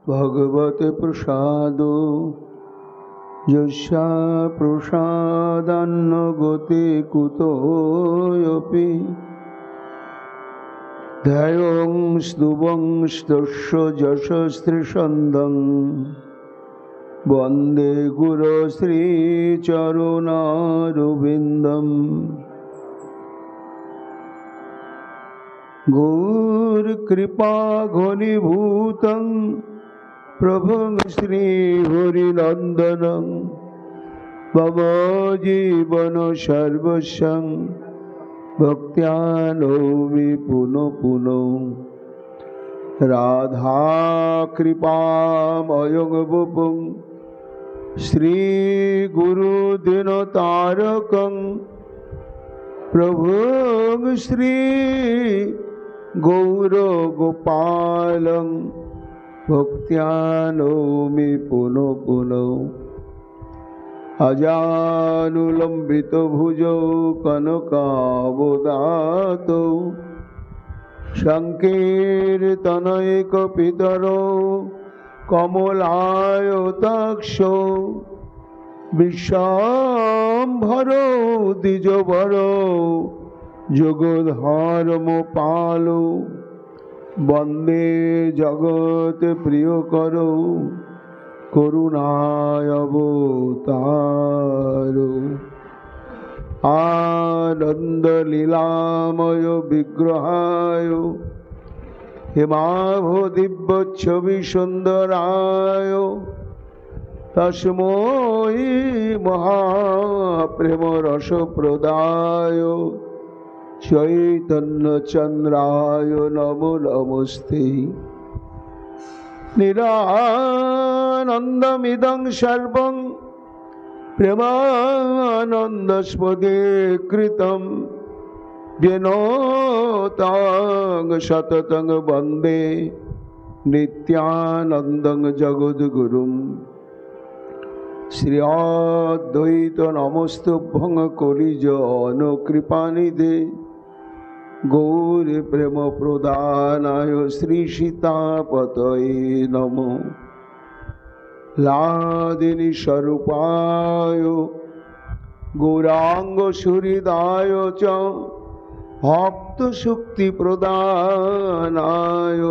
भगवते प्रसादो यस्या प्रसादान्न गते कुतोऽपि ध्यायं स्तुवं स्तस्य यशस्त्रिशन्दं वन्दे गुरो श्रीचरुणारविन्दम् गौरकृपा घनीभूतं प्रभुं श्रीहरिनन्दनं मम जीवन सर्वस्वं भक्त्या नौमि पुनः पुनः राधा कृपामयं वपुं श्रीगुरुदिनतारकं प्रभुं श्री गौरगोपालं भक्त्या नौमि पुनः पुनः अजानुलम्बितो भुजौ कनकावदातो संकीर्तनैकपितरो कमलायताक्षो विश्वाम्भरो द्विजवरो जगद्धारमपालो वन्दे जगत् प्रियकरो करुणावतारो आनन्दलीलामय विग्रहाय हेमाभोदिव्यच्छविसुन्दराय तस्मै महाप्रेमरसप्रदाय चैतन्यचन्द्राय नमो नमस्ते। निरानन्दमिदं सर्वं प्रेमानन्दस्पदे कृतं येनोतं सततं वन्दे नित्यानन्दं जगद्गुरुं। श्री अद्वैत नमस्तुभ्यं कलिजनकृपानिधे गौरी प्रेम प्रदानाय श्री सीतापतये नमो। लादिनी स्वरूपाय गौरांग सुहृदाय च भक्त शक्ति प्रदानाय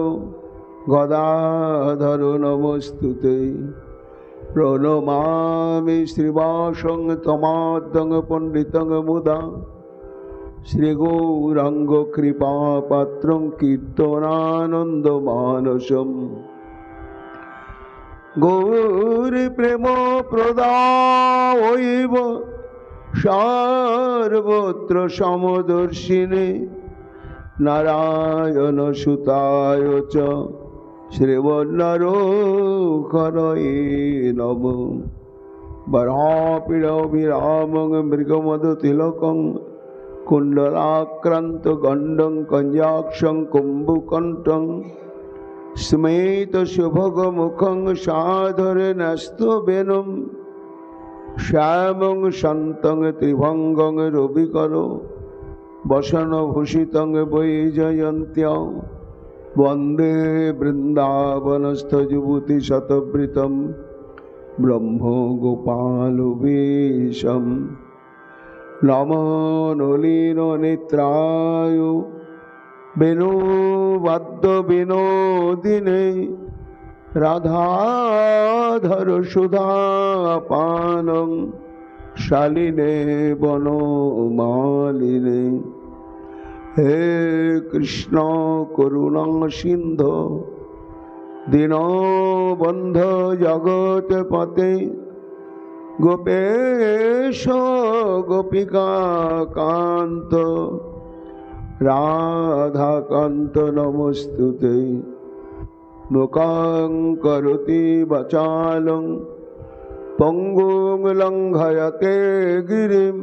गदाधर नमस्तुते। प्रणमामि श्रीवासं तमाद्दं पंडितं मुदा श्री गौरांग कृपा पात्रं कीर्तनानन्दमानसम्। गौरी प्रेम प्रदायैव सर्वत्र समदर्शिने नारायण सुताय च श्रीवल्लरोहरये नमः। वरापीडविरामं मृगमदतिलकं कुंडलाक्रांत गंडं कंजाक्षं कुंभकंठं स्मेतशुभगमुखं साधरे न्यस्तवेणुं श्यामं शान्तं त्रिभंगं रविकरो वसनभूषितं वैजयन्त्यां वन्दे वृन्दावनस्थयुवतिशतवृतं ब्रह्मगोपालवेशम्। नमो नलिननेत्राय वेणुवाद्यविनोदिने राधाधर सुधापानं शालिने वनमालिने। हे कृष्ण करुणा सिंधु दीनबन्धो जगत्पते गोपेश गोपिका कांत राधाकांत नमस्तुते। मुखं करोति वाचालं पंगुं लंघयते गिरिं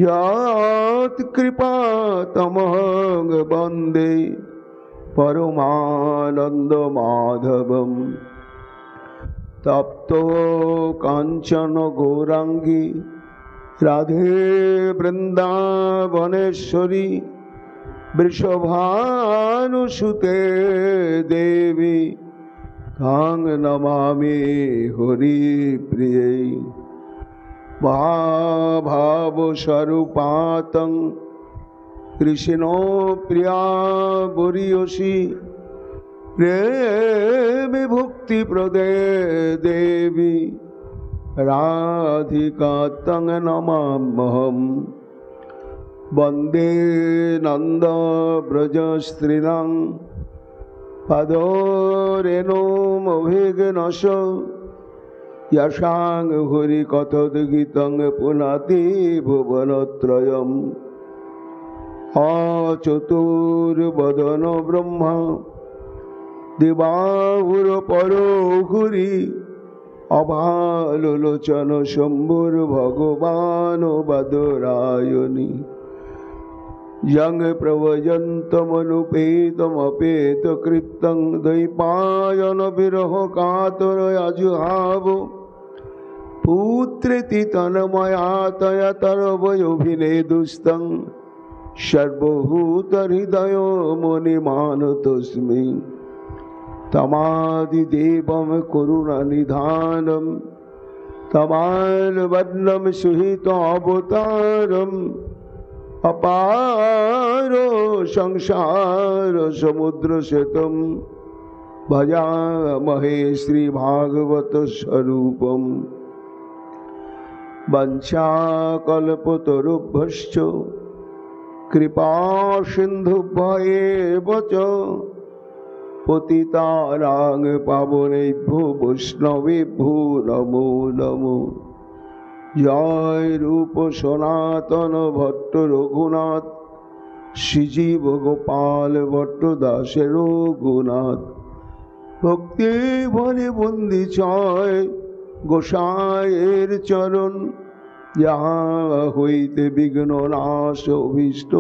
यत्कृपातमहं वन्दे परमानन्दमाधवम्। तप्तो कांचन गौरांगी राधे वृंदावनेश्वरी वृषभानुसुते देवी तं नमामि हरिप्रिये महाभावस्वरूपातं कृष्णो प्रिया बुरीयसी प्रेम भुक्ति प्रदे देवी राधिका तं नमाम्यहं वन्दे नन्द ब्रज स्त्रीणां पदोरेणुमभिघ्नश यशां हरिकथोद्गीतं पुनाति भुवनत्रयम् अचतुर्वदन ब्रह्मा दिवाहुरपरो हरि अभालोचन शम्भुर्भगवान् बदरायणि यं प्रव्रजन्तमनुपेतमपेतकृतं द्वैपायन विरह कातरयाजुहाव पुत्रेति तन्मया तया तरवयोभिनेदुस्तं सर्वभूतहृदय मुनिमानतोऽस्मि तमादिदेवं करुणानिधानं तमालवर्णं सुहितावतारम् अपारो संसार समुद्रशतं भजामहे श्रीभागवत स्वरूपम् वंशाकल्पतरुभ्यश्च कृपा सिन्धुभ्येव च पतितानां पावनेभ्यो वैष्णवेभ्यो नमो नमो। जय रूप सनातन भट्ट रघुनाथ श्रीजीव गोपाल भट्ट दास रघुनाथ भक्ति भरे बंदी छय गोसाइर चरण जहाँ हईते विघ्न नाश अभीष्ट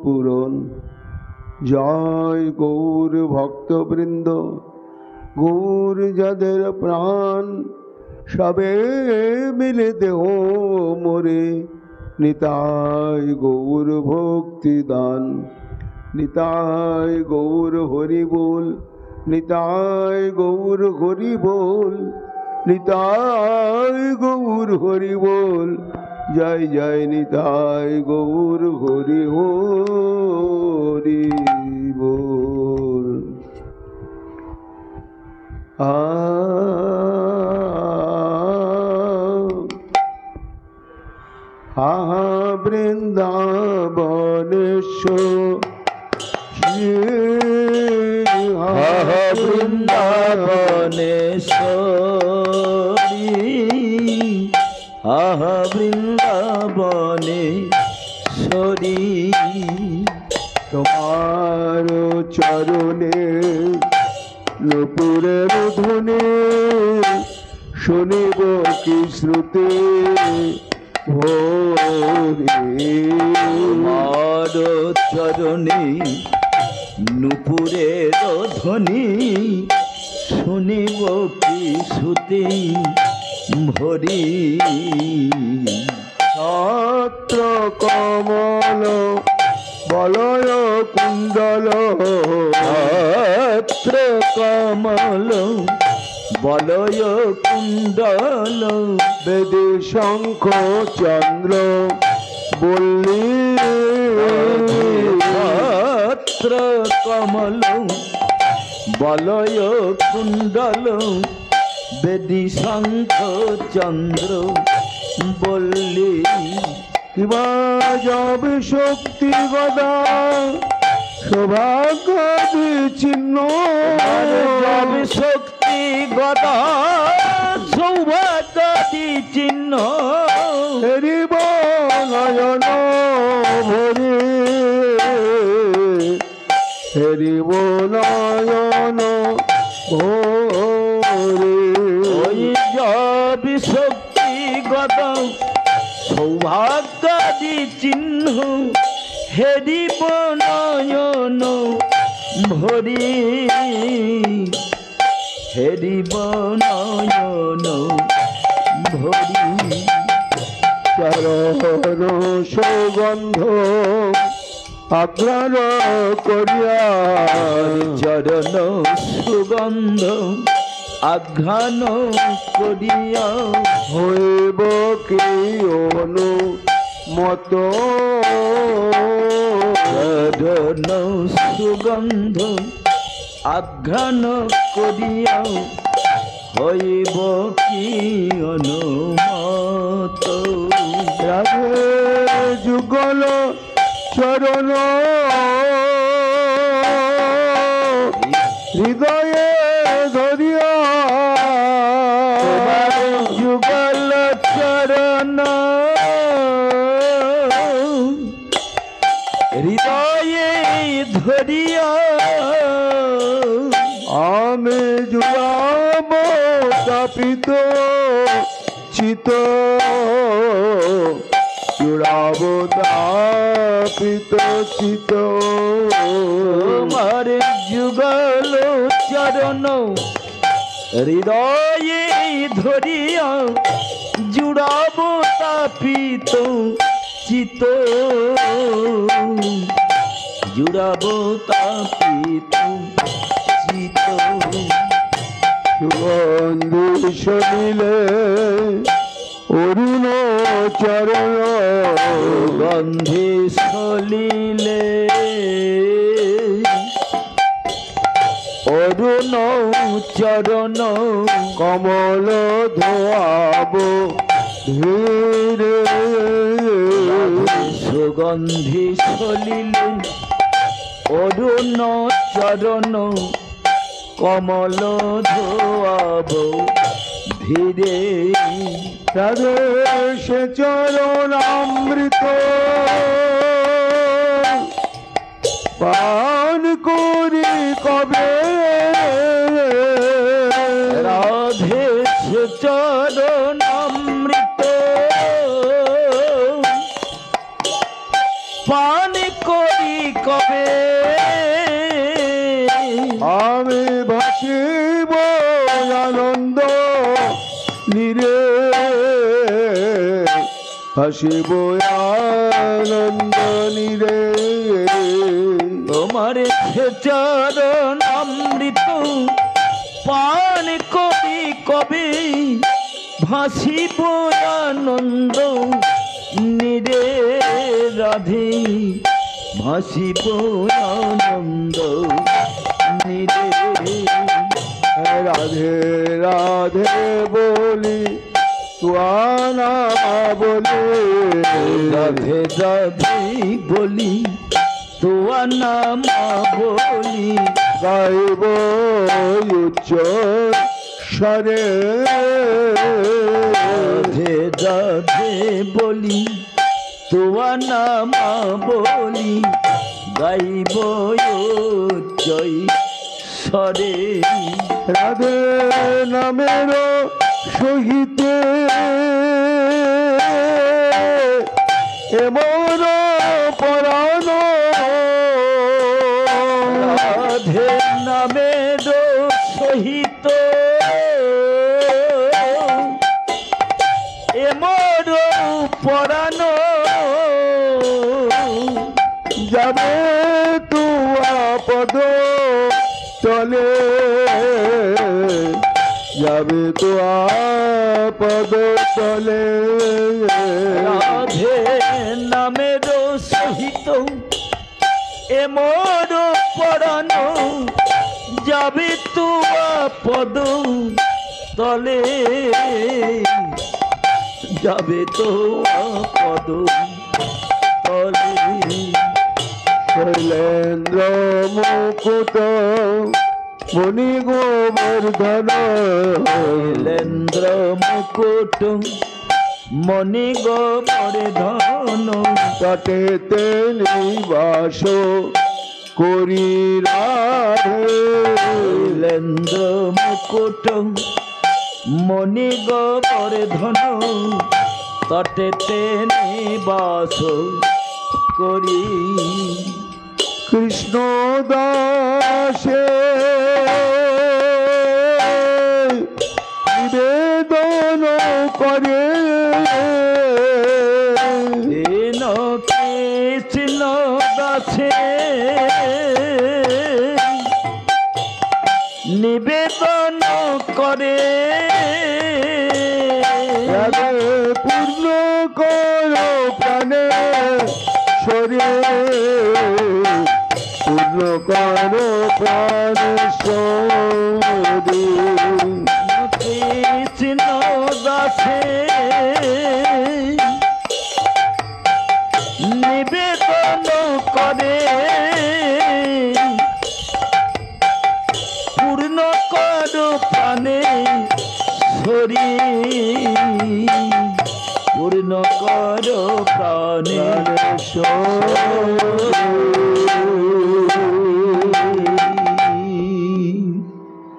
पूरण। जय गौर भक्तवृंद गौर जदेर प्राण सबे मिले देह मोरे निताय गौर भक्ति दान निताय गौर हरि बोल निताय गौर हरि बोल निताय गौर हरि बोल जय जय निताय गौर हरि हरि बोल। आहा वृंदावनेश्वरी आहा वृंदावनेश्वरी आहा वृंदावनेश्वरी तुम्हार चरणे नुपुरेर ध्वनि शुनिब की श्रुति তোমার চরণে নুপুরের ধ্বনি শুনিব কি শ্রুতি ভরি। ছাত্র কমল বলয় কুণ্ডল ছাত্র কমল বলয় কুণ্ডল বেদে শঙ্খ চন্দ্র বল্লী ছাত্র কমল বলয় কুণ্ডল বেদি শঙ্খ চন্দ্র বল্লী। কিবা যাবে শক্তি গদা সৌভাগ্য চিহ্ন যাবে শক্তি গদা সৌভাগ্য চিহ্ন হেরিব নয়ন ভরে হেরিব নয়ন ভরে। ওই যাবে শক্তি গদা সৌভাগ্য চিহ্ন হেরিব নয়ন ভরি হেরিব নয়ন ভরি। চরণ সৌগন্ধ আগ্রাণ করিয়া চরণ সুগন্ধ আঘ্রাণ করিয়া হইব কি অনুমত চরণ সুগন্ধ আঘ্রাণ করিয়া হইব কি অনুমত রাধে যুগল চরণ হৃদয়ে ধরিয়া যুগল চরণ হৃদয়ে ধরিয়া আমি জুড়াব তাপিত চিত জুড়াব তাপিত চিত তোমার যুগল চরণ হৃদয়ে ধরিয়া জুড়াব তাপিত চিত জুড়াব তাপিত চিত সুগন্ধি শনিলে অরুণ চরণ গন্ধি সলিলে অরুণ চরণ কমল ধোয়াব ধীরে সুগন্ধি সলিলে অরুণ চরণ কমল ধোয়াব ধীরে রাধে সে চরণ অমৃত পান করি কবে রাধে সে চরণ অমৃত পান করি কবে আমি ভাসিব আনন্দ নিরে ভাসিব আনন্দ নিরে তোমার সে চরণ অমৃত পান করি কবে ভাসিব আনন্দ নিরে রাধে ভাসিব আনন্দ নিরে রাধে রাধে বলি তুয়ানা বলি রাধে রাধে বলি তোয়া নাম বলি গাইব উচ্চ স্বরে রাধে রাধে বলি তোয়া নাম বলি গাইব জয় স্বরে রাধে নামের সহিতে এমন পরাণ রাধে নামের সহিত এমর পরাণ যাবে তুয়া পদ তলে যাবে তুয়া পদ তলে রাধে নামের সহিত এমর পরাণ যাবে তুয়া পদ তলে যাবে তো পদ তলে শৈলেন্দ্র মুকুট মণি গোবর্ধন শৈলেন্দ্র মুকুট মণি গোবর্ধন তটেতে নিবাস করি রাধে শৈলেন্দ্র মুকুট মণি গোবর্ধন তটেতে নিবাস করি কৃষ্ণ দাসে নিবেদন করে কৃষ্ণ দাসে নিবেদন করে পূর্ণ করো প্রাণে শরীর, পূর্ণ করো প্রাণ শরীর। চিহ্ন দাসে নিবেদন করে পূর্ণ করো প্রাণে শরীর, পূর্ণ করো প্রাণে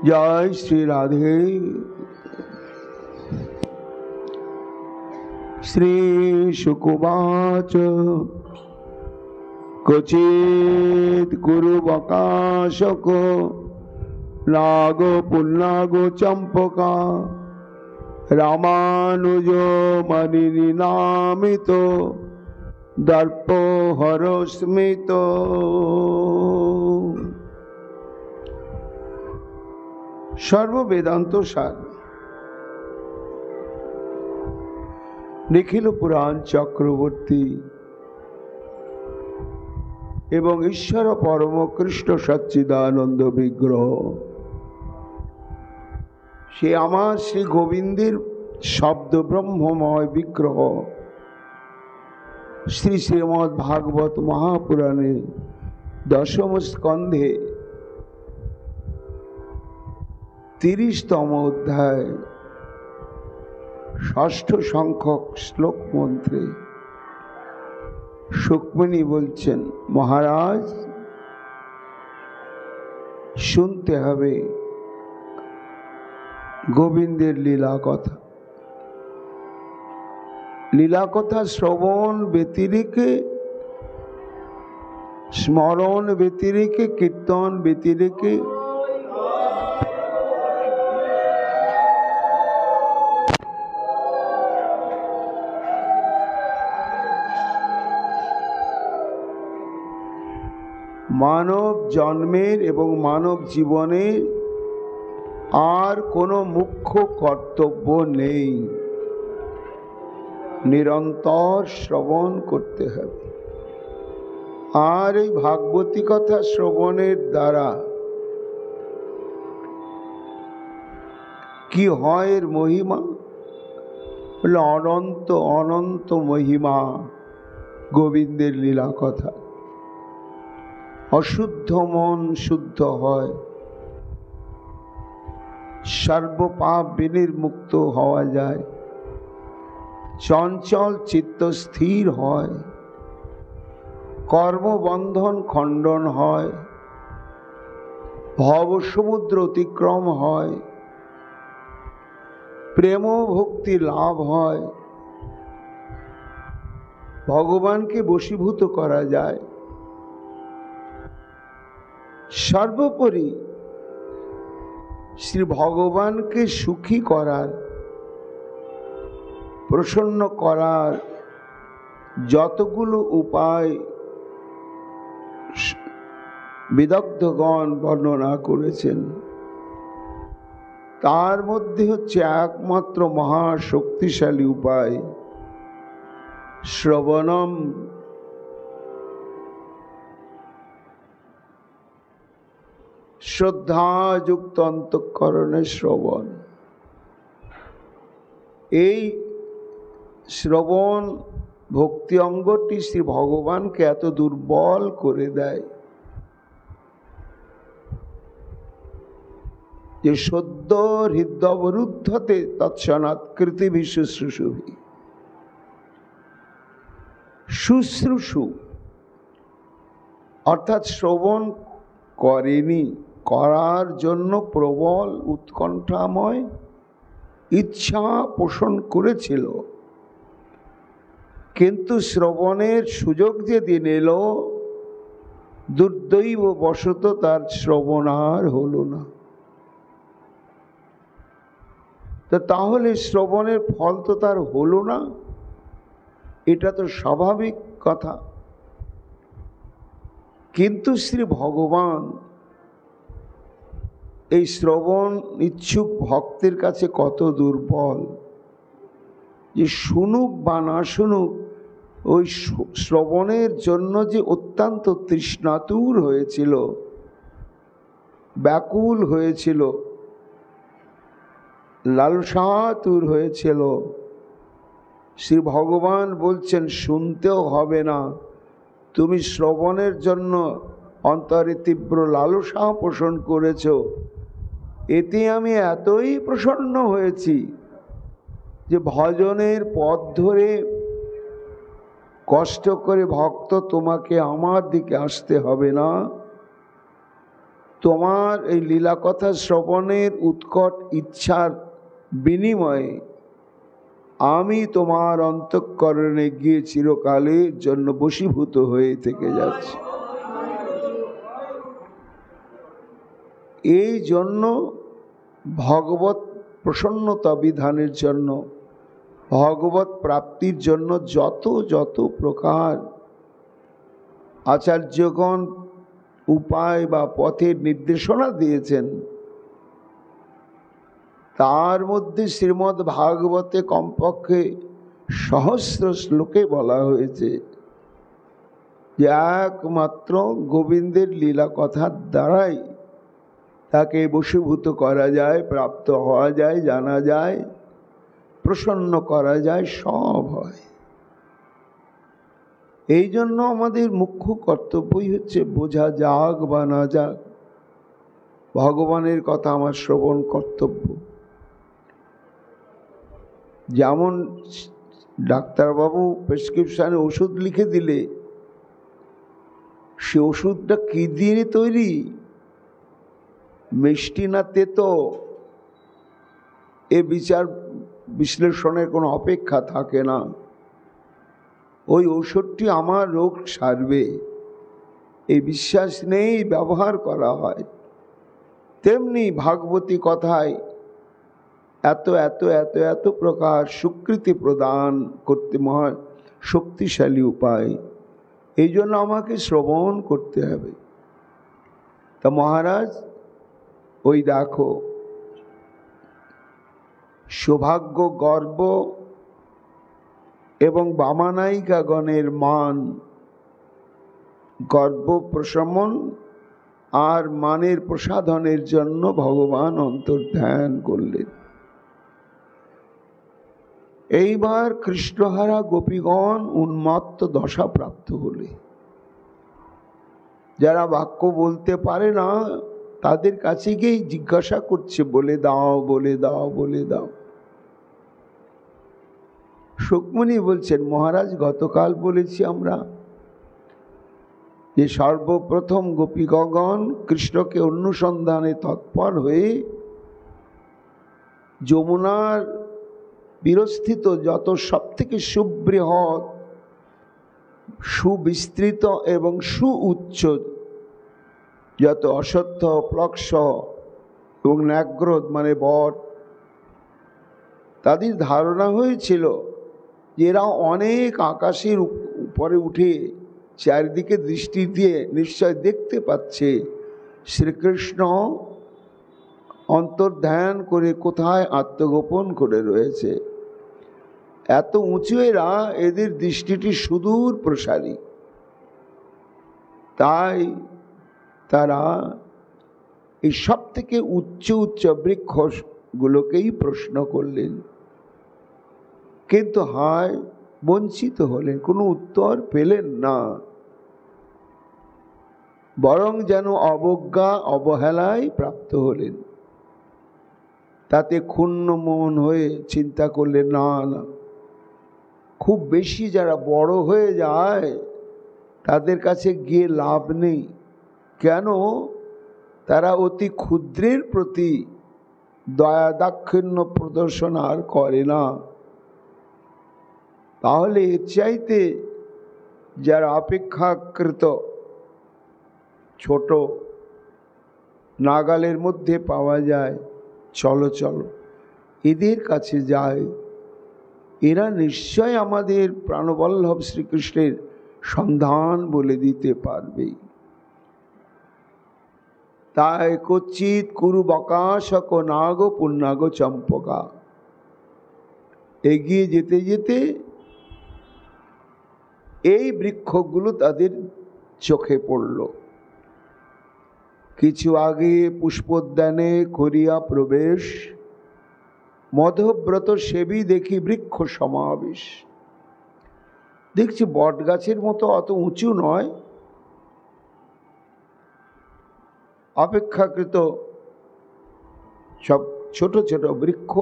জয় শ্রী রাধে। শ্রী শুকুবাচ ক্বচিৎ গুরু বকাশক নাগ পুন্নাগ চম্পকা রামানুজ মণিনামিত দর্প হরস্মিত। সর্ববেদান্ত সার নিখিল পুরাণ চক্রবর্তী এবং ঈশ্বর পরম কৃষ্ণ সচ্চিদানন্দ বিগ্রহ, সে আমার শ্রী গোবিন্দের শব্দ ব্রহ্মময় বিগ্রহ শ্রী শ্রীমদ্ ভাগবত মহাপুরাণে দশম স্কন্ধে 30তম অধ্যায় ষষ্ঠ সংখ্যক শ্লোক মন্ত্রে সুকমণি বলছেন, মহারাজ শুনতে হবে গোবিন্দের লীলা কথা। লীলা কথা শ্রবণ ব্যতিরেকে, স্মরণ ব্যতিরেকে, কীর্তন ব্যতিরেকে মানব জন্মের এবং মানব জীবনে আর কোনো মুখ্য কর্তব্য নেই। নিরন্তর শ্রবণ করতে হবে। আর এই ভাগবতী কথা শ্রবণের দ্বারা কি হয়, এর মহিমা বলে অনন্ত অনন্ত মহিমা গোবিন্দের লীলা কথা। অশুদ্ধ মন শুদ্ধ হয়, সর্বপাপ বিনির্মুক্ত হওয়া যায়, চঞ্চল চিত্ত স্থির হয়, কর্মবন্ধন খণ্ডন হয়, ভবসমুদ্র অতিক্রম হয়, প্রেম ভক্তি লাভ হয়, ভগবানকে বশীভূত করা যায়। সর্বোপরি শ্রী ভগবানকে সুখী করার, প্রসন্ন করার যতগুলো উপায় বিদগ্ধগণ বর্ণনা করেছেন, তার মধ্যে হচ্ছে একমাত্র মহাশক্তিশালী উপায় শ্রবণম। শ্রদ্ধাযুক্ত অন্তঃকরণে শ্রবণ। এই শ্রবণ ভক্তি অঙ্গটি শ্রী ভগবানকে এত দুর্বল করে দেয় যে সদ্য হৃদয়বরুদ্ধতে তৎসনাৎ কৃতিভি শুশ্রূষুভি। শুশ্রূষু অর্থাৎ শ্রবণ করেনি, করার জন্য প্রবল উৎকণ্ঠাময় ইচ্ছা পোষণ করেছিল, কিন্তু শ্রবণের সুযোগ যেদিন এলো, দুর্দৈব বশত তার শ্রবণ আর হলো না। তাহলে শ্রবণের ফল তো তার হলো না, এটা তো স্বাভাবিক কথা। কিন্তু শ্রী ভগবান এই শ্রবণ ইচ্ছুক ভক্তের কাছে কত দুর্বল, যে শুনুক বা না শুনুক ওই শ্রবণের জন্য যে অত্যন্ত তৃষ্ণাতুর হয়েছিল, ব্যাকুল হয়েছিল, লালসাতুর হয়েছিল, শ্রী ভগবান বলছেন শুনতেও হবে না, তুমি শ্রবণের জন্য অন্তরে তীব্র লালসা পোষণ করেছ, এতে আমি এতই প্রসন্ন হয়েছি যে ভজনের পথ ধরে কষ্ট করে ভক্ত তোমাকে আমার দিকে আসতে হবে না, তোমার এই লীলা কথা শ্রবণের উৎকট ইচ্ছার বিনিময়ে আমি তোমার অন্তঃকরণে গিয়ে চিরকালের জন্য বশীভূত হয়ে থেকে যাচ্ছি। এই জন্য ভগবত প্রসন্নতা বিধানের জন্য, ভগবত প্রাপ্তির জন্য যত যত প্রকার আচার্যগণ উপায় বা পথের নির্দেশনা দিয়েছেন, তার মধ্যে শ্রীমদ্ ভাগবতে কমপক্ষে সহস্র শ্লোকে বলা হয়েছে যে একমাত্র গোবিন্দের লীলা কথার দ্বারাই তাকে বশীভূত করা যায়, প্রাপ্ত হওয়া যায়, জানা যায়, প্রসন্ন করা যায়, সব হয়। এই জন্য আমাদের মুখ্য কর্তব্যই হচ্ছে বোঝা যাক বা না যাক, ভগবানের কথা আমার শ্রবণ কর্তব্য। যেমন ডাক্তারবাবু প্রেসক্রিপশানে ওষুধ লিখে দিলে সে ওষুধটা কি দিয়ে তৈরি, মিষ্টি না তেতো, এ বিচার বিশ্লেষণের কোনো অপেক্ষা থাকে না। ওই ওষুধটি আমার রোগ সারবে এই বিশ্বাস নেই ব্যবহার করা হয়। তেমনি ভাগবতী কথায় এত এত এত এত প্রকার স্বীকৃতি প্রদান করতে মহা শক্তিশালী উপায়, এই জন্য আমাকে শ্রবণ করতে হবে। তা মহারাজ ওই দেখো, সৌভাগ্য গর্ব এবং বামানায়িকাগণের মান, গর্ব প্রশমন আর মানের প্রসাধনের জন্য ভগবান অন্তর্ধান করলেন। এইবার কৃষ্ণহারা গোপীগণ উন্মত্ত দশা প্রাপ্ত হলে, যারা বাক্য বলতে পারে না তাদের কাছে গিয়ে জিজ্ঞাসা করছে, বলে দাও বলে দাও বলে দাও। সুকমণি বলছেন, মহারাজ গতকাল বলেছি আমরা যে সর্বপ্রথম গোপীগণ কৃষ্ণকে অনুসন্ধানে তৎপর হয়ে যমুনার বিরস্থিত যত সবথেকে সুবৃহৎ, সুবিস্তৃত এবং সুউচ্চ যত অশ্বত্থ, প্লক্ষ এবং ন্যাগ্রদ মানে বট, তাদের ধারণা হয়েছিল যে এরা অনেক আকাশের উপরে উঠে চারিদিকে দৃষ্টি দিয়ে নিশ্চয় দেখতে পাচ্ছে শ্রীকৃষ্ণ অন্তর্ধান করে কোথায় আত্মগোপন করে রয়েছে। এত উঁচু এরা, এদের দৃষ্টিটি সুদূর প্রসারী। তাই তারা এই সব থেকে উচ্চ উচ্চ বৃক্ষগুলোকেই প্রশ্ন করলেন, কিন্তু হায় বঞ্চিত হলেন, কোনো উত্তর পেলেন না, বরং যেন অবজ্ঞা অবহেলায় প্রাপ্ত হলেন। তাতে ক্ষুণ্ণ মন হয়ে চিন্তা করলেন, না না, খুব বেশি যারা বড় হয়ে যায় তাদের কাছে গিয়ে লাভ নেই। কেন? তারা অতি ক্ষুদ্রের প্রতি দয়া দাক্ষিণ্য প্রদর্শন আর করে না। তাহলে এর চাইতে যারা অপেক্ষাকৃত ছোট, নাগালের মধ্যে পাওয়া যায়, চলো চলো এদের কাছে যায়, এরা নিশ্চয় আমাদের প্রাণবল্লভ শ্রীকৃষ্ণের সন্ধান বলে দিতে পারবে। তাই কচ্চিৎ কুরু বকাশক নাগ পুণ্যাগ চম্পকা। এগিয়ে যেতে যেতে এই বৃক্ষগুলো তাদের চোখে পড়ল। কিছু আগে পুষ্পোদ্যানে করিয়া প্রবেশ, মধব্রত সেবী দেখি বৃক্ষ সমাবেশ। দেখছি বট গাছের মতো অত উঁচু নয়, অপেক্ষাকৃত সব ছোট ছোট বৃক্ষ,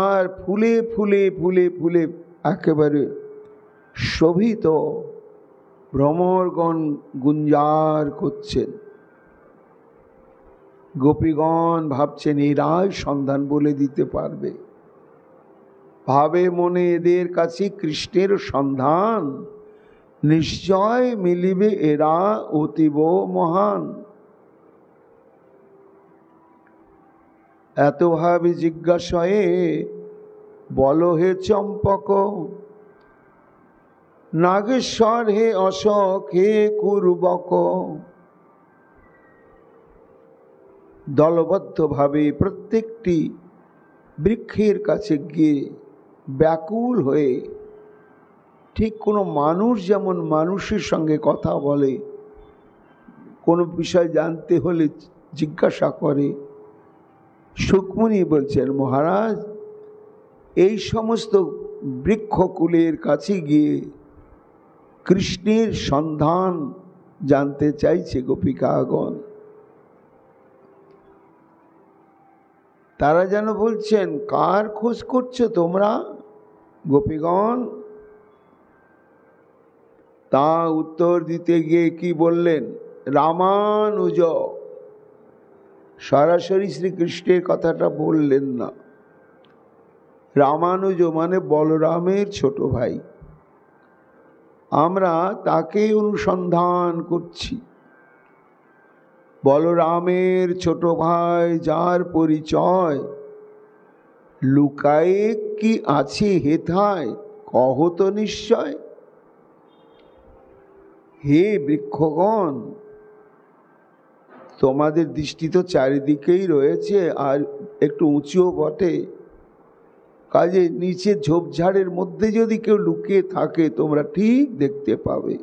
আর ফুলে ফুলে ফুলে ফুলে একেবারে শোভিত। ভ্রমরগণ গুঞ্জার করছেন। গোপীগণ ভাবছেন এরাই সন্ধান বলে দিতে পারবে। ভাবে মনে এদের কাছে কৃষ্ণের সন্ধান নিশ্চয় মিলিবে, এরা অতীব মহান। এত ভাবে জিজ্ঞাসয়ে বল হে চম্পক, নাগেশ্বর হে অশোক হে কুরুবক। দলবদ্ধভাবে প্রত্যেকটি বৃক্ষের কাছে গিয়ে ব্যাকুল হয়ে, ঠিক কোনো মানুষ যেমন মানুষের সঙ্গে কথা বলে, কোনো বিষয় জানতে হলে জিজ্ঞাসা করে, সুকমুনি বলছেন মহারাজ এই সমস্ত বৃক্ষকুলের কাছে গিয়ে কৃষ্ণের সন্ধান জানতে চাইছে গোপিকাগণ। তারা যেন বলছেন কার খোঁজ করছো তোমরা গোপীগণ? তা উত্তর দিতে গিয়ে কি বললেন? রামানুজ। সরাসরি শ্রীকৃষ্ণের কথাটা বললেন না। রামানুজ মানে বলরামের ছোট ভাই। আমরা তাকে অনুসন্ধান করছি। বলরামের ছোট ভাই যার পরিচয় লুকায়ে কি আছে হেথায়, কহ তো নিশ্চয়। হে বৃক্ষগণ, তোমাদের দৃষ্টি তো চারিদিকেই রয়েছে, আর একটু উঁচুও বটে। কাজে নিচে ঝোপঝাড়ের মধ্যে যদি কেউ লুকিয়ে থাকে তোমরা ঠিক দেখতে পাবে।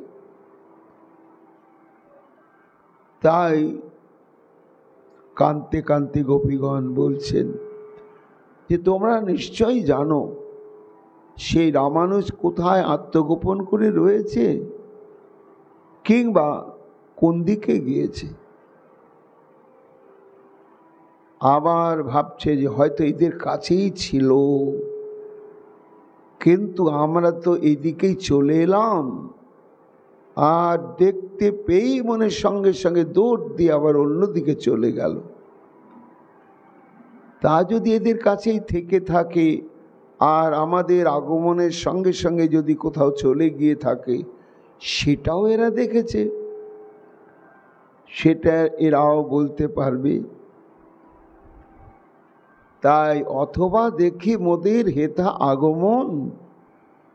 তাই কান্তে কান্তে গোপীগণ বলছেন যে তোমরা নিশ্চয়ই জানো সেই রামানুজ কোথায় আত্মগোপন করে রয়েছে, কিংবা কোন দিকে গিয়েছে। আবার ভাবছে যে হয়তো এদের কাছেই ছিল, কিন্তু আমরা তো এদিকেই চলে এলাম, আর দেখতে পেয়েই মনের সঙ্গে সঙ্গে দৌড় দিয়ে আবার অন্যদিকে চলে গেল। তা যদি এদের কাছেই থেকে থাকে আর আমাদের আগমনের সঙ্গে সঙ্গে যদি কোথাও চলে গিয়ে থাকে, সেটাও এরা দেখেছে, সেটা এরাও বলতে পারবে। তাই অথবা দেখি মোদের হেথা আগমন,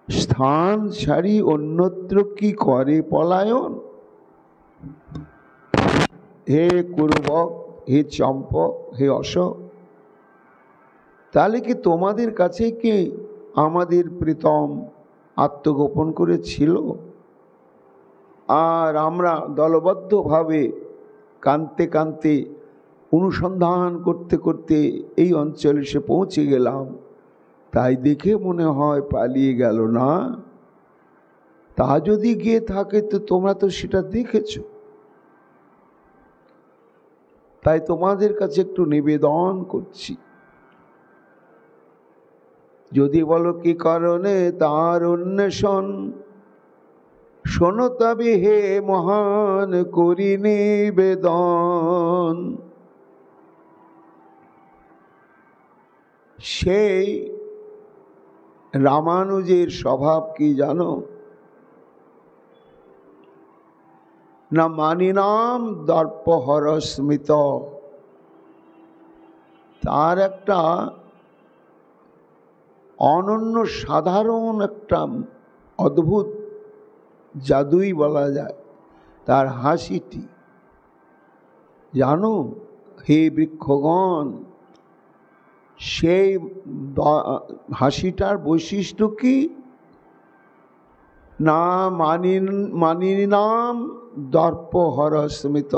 স্থান ছাড়ি অন্যত্র কি করে পলায়ন। হে কুরুবক, হে চম্পক, হে অশোক, তাহলে কি তোমাদের কাছে কি আমাদের প্রীতম আত্মগোপন করেছিল? আর আমরা দলবদ্ধভাবে কাঁদতে কাঁদতে অনুসন্ধান করতে করতে এই অঞ্চলে এসে পৌঁছে গেলাম, তাই দেখে মনে হয় পালিয়ে গেল না? তা যদি গিয়ে থাকে তো তোমরা তো সেটা দেখেছ। তাই তোমাদের কাছে একটু নিবেদন করছি, যদি বলো কি কারণে তার অন্বেষণ, শোনো তবে হে মহান করি নিবেদন। সেই রামানুজের স্বভাব কি জানো না? মানিনাম দর্পহর স্মিত। তার একটা অনন্য সাধারণ একটা অদ্ভুত জাদুই বলা যায় তার হাসিটি। জানো হে বৃক্ষগণ, সেই হাসিটার বৈশিষ্ট্য কি না, মানিনাম দর্পহর স্মিত।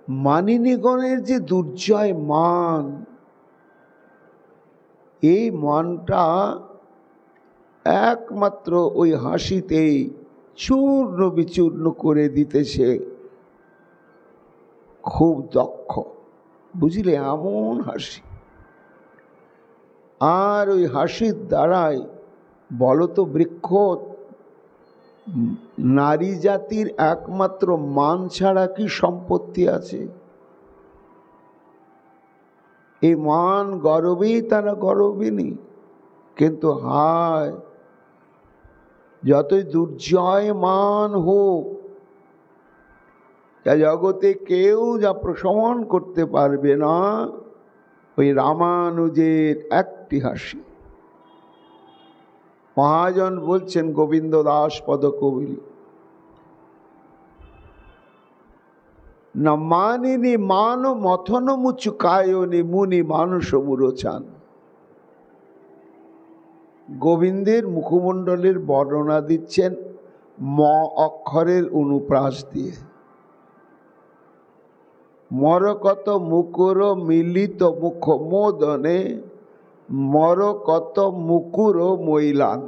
মানিনীগণের যে দুর্জয় মান, এই মানটা একমাত্র ওই হাসিতেই চূর্ণ বিচূর্ণ করে দিতেছে। খুব দক্ষ, বুঝলে, এমন হাসি। আর ওই হাসির দ্বারাই বলতো বৃক্ষ নারী জাতির একমাত্র মান ছাড়া কি সম্পত্তি আছে? এই মান গর্বেই তারা গর্বিনী। কিন্তু হায়, যতই দুর্জয় মান হোক, জগতে কেউ যা প্রশমন করতে পারবে না ওই রামানুজের একটি হাসি। মহাজন বলছেন গোবিন্দ দাস পদকবি, না মানিনি মান মথন মুচু কায়নি মুনি মানুষ মুরোচান। গোবিন্দের মুখমণ্ডলের বর্ণনা দিচ্ছেন ম অক্ষরের অনুপ্রাস দিয়ে। মরকত মুকুর মিলিত মুখ মোদনে মরকত মুকুর মইলান,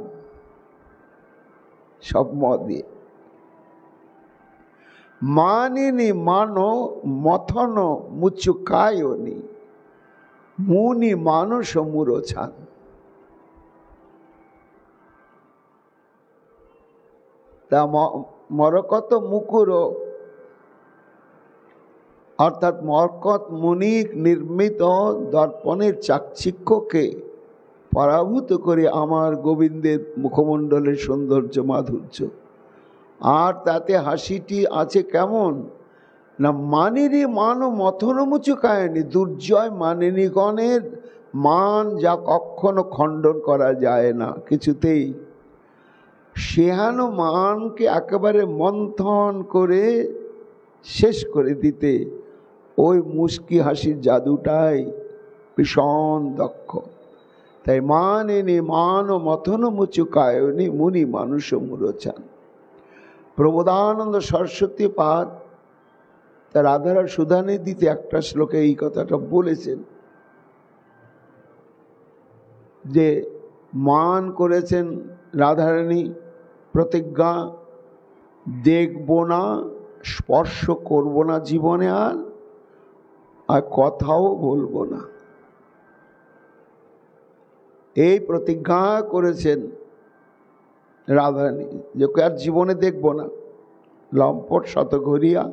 সব ম দিয়ে। মানিনি মানো মথন মুচু কায়নি মুনি মানুষ মুরোছান। তা মরকত মুকুর অর্থাৎ মরকত মুনি নির্মিত দর্পণের চাকচিক্যকে পরাভূত করে আমার গোবিন্দের মুখমণ্ডলের সৌন্দর্য মাধুর্য। আর তাতে হাসিটি আছে কেমন না, মানিনী মান মথনমুচু কায়নি, দুর্জয় মানিনীগণের মান যা কখনো খণ্ডন করা যায় না কিছুতেই, সেহান মানকে একেবারে মন্থন করে শেষ করে দিতে ওই মুস্কি হাসির জাদুটাই ভীষণ দক্ষ। তাই মানিনী মান মথনমুচু কায়নি মুনি মানুষ মুরোচান। প্রবোধানন্দ সরস্বতী পাদ তার রাধারা সুধানিধিতে একটা শ্লোকে এই কথাটা বলেছেন যে মান করেছেন রাধারানী প্রতিজ্ঞা, দেখব না, স্পর্শ করব না জীবনে, আর কথাও বলবো না। এই প্রতিজ্ঞা করেছেন রাধারানী যে আর জীবনে দেখব না, লম্পট শতঘরিয়া,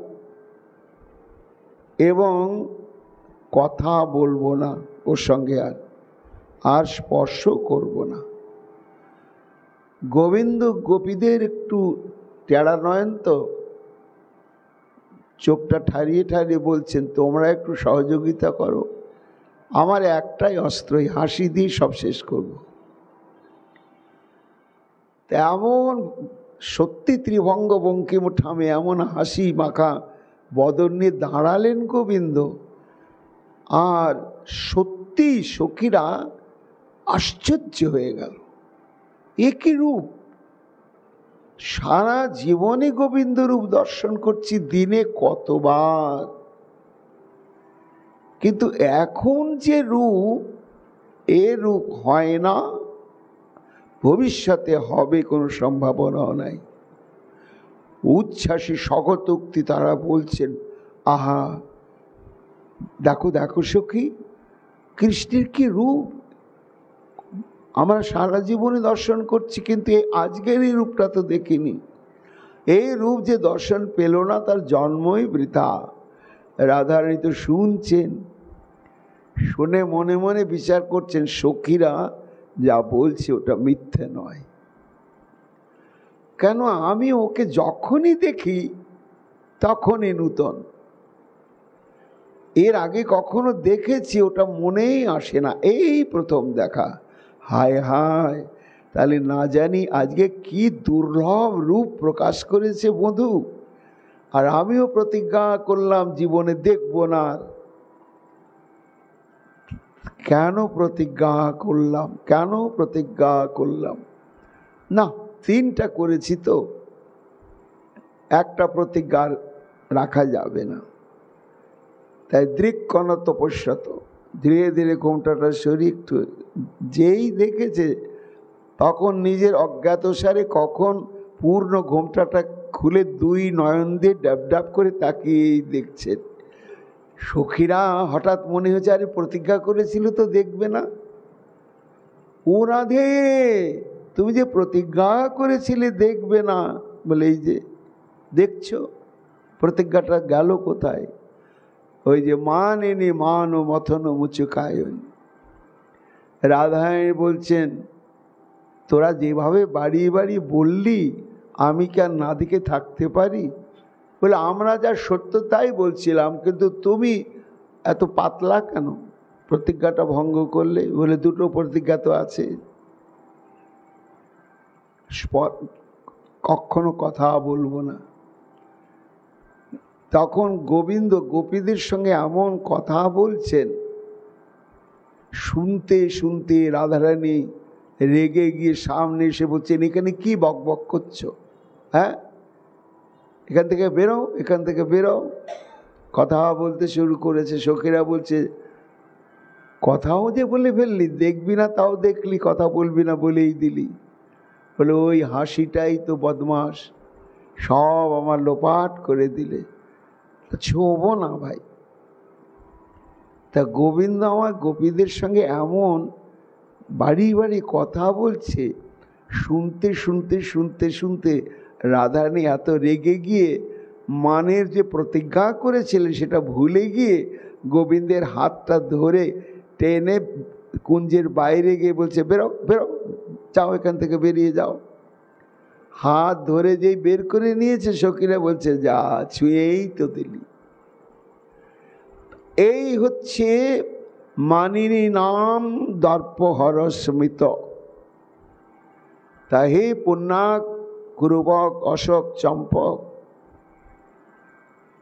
এবং কথা বলবো না ওর সঙ্গে, আর স্পর্শ করব না। গোবিন্দ গোপীদের একটু টেরা নয়ন তো, চোখটা ঠারিয়ে ঠারিয়ে বলছেন তোমরা একটু সহযোগিতা করো, আমার একটাই অস্ত্র, হাসি দিয়ে সব শেষ করব। এমন সত্যি ত্রিভঙ্গ বঙ্কিম ঠামে এমন হাসি মাখা বদন নিয়ে দাঁড়ালেন গোবিন্দ, আর সত্যি সখীরা আশ্চর্য হয়ে গেল, এ কি রূপ! সারা জীবনে গোবিন্দ রূপ দর্শন করছি দিনে কতবার, কিন্তু এখন যে রূপ, এ রূপ হয় না, ভবিষ্যতে হবে কোনো সম্ভাবনাও নাই। উচ্ছ্বাসী স্বগতোক্তি তারা বলছেন, আহা দেখো দেখো সখী, কৃষ্ণের কি রূপ! আমরা সারা জীবনে দর্শন করছি, কিন্তু আজকের এই রূপটা তো দেখিনি। এই রূপ যে দর্শন পেল না তার জন্মই বৃথা। রাধারানী তো শুনছেন, শুনে মনে মনে বিচার করছেন সখীরা যা বলছে ওটা মিথ্যে নয়। কেন, আমি ওকে যখনই দেখি তখনই নূতন, এর আগে কখনো দেখেছি ওটা মনেই আসে না, এই প্রথম দেখা। হায় হায়, তাহলে না জানি আজকে কি দুর্লভ রূপ প্রকাশ করেছে বধূ। আর আমিও প্রতিজ্ঞা করলাম জীবনে দেখব না। কেন প্রতিজ্ঞা করলাম? কেন প্রতিজ্ঞা করলাম? না, 3টা করেছি তো, একটা প্রতিজ্ঞা রাখা যাবে না। তাই দৃক্কণ তপস্যত, ধীরে ধীরে ঘোমটাটা সরিয়ে একটু, যেই দেখেছে তখন নিজের অজ্ঞাতসারে কখন পূর্ণ ঘোমটাটা খুলে 2 নয়ন দিয়ে ডাব ডাব করে তাকিয়েই দেখছেন। সখীরা হঠাৎ মনে হয়েছে আরে প্রতিজ্ঞা করেছিল তো দেখবে না। ও রাধে, তুমি যে প্রতিজ্ঞা করেছিলে দেখবে না, বলে এই যে দেখছো প্রতিজ্ঞাটা গেল কোথায়? ওই যে মান এনে মান ও মথন মুচুকায়ন। রাধারানী বলছেন তোরা যেভাবে বাড়িয়ে বাড়িয়ে বললি আমি কি আর না দিকে থাকতে পারি? বলে আমরা যা সত্য তাই বলছিলাম, কিন্তু তুমি এত পাতলা কেন, প্রতিজ্ঞাটা ভঙ্গ করলে? বলে 2টো প্রতিজ্ঞা তো আছে, কখনো কথা বলবো না। তখন গোবিন্দ গোপীদের সঙ্গে এমন কথা বলছেন, শুনতে শুনতে রাধারানী রেগে গিয়ে সামনে এসে বলছেন এখানে কি বকবক করছো? হ্যাঁ, এখান থেকে বেরো, এখান থেকে বেরো। কথা বলতে শুরু করেছে। সখীরা বলছে কথাও যে বলে ফেললি, দেখবি না তাও দেখলি, কথা বলবি না বলেই দিলি। বলে ওই হাসিটাই তো বদমাস, সব আমার লোপাট করে দিলে। ছোবো না ভাই। তা গোবিন্দ আমার গোপীদের সঙ্গে এমন বাড়ি বাড়ি কথা বলছে, শুনতে শুনতে শুনতে শুনতে রাধারানী এত রেগে গিয়ে মানের যে প্রতিজ্ঞা করেছিলেন সেটা ভুলে গিয়ে গোবিন্দের হাতটা ধরে টেনে কুঞ্জের বাইরে গিয়ে বলছে বেরো বেরো, যাও এখান থেকে, বেরিয়ে যাও। হাত ধরে যেই বের করে নিয়েছে সখীরা বলছে যা ছুঁয়েই তো দিলি। এই হচ্ছে মানিনী নাম দর্পহর স্মিত। তা হে পুণ্যাক কুরুবক অশোক চম্পক,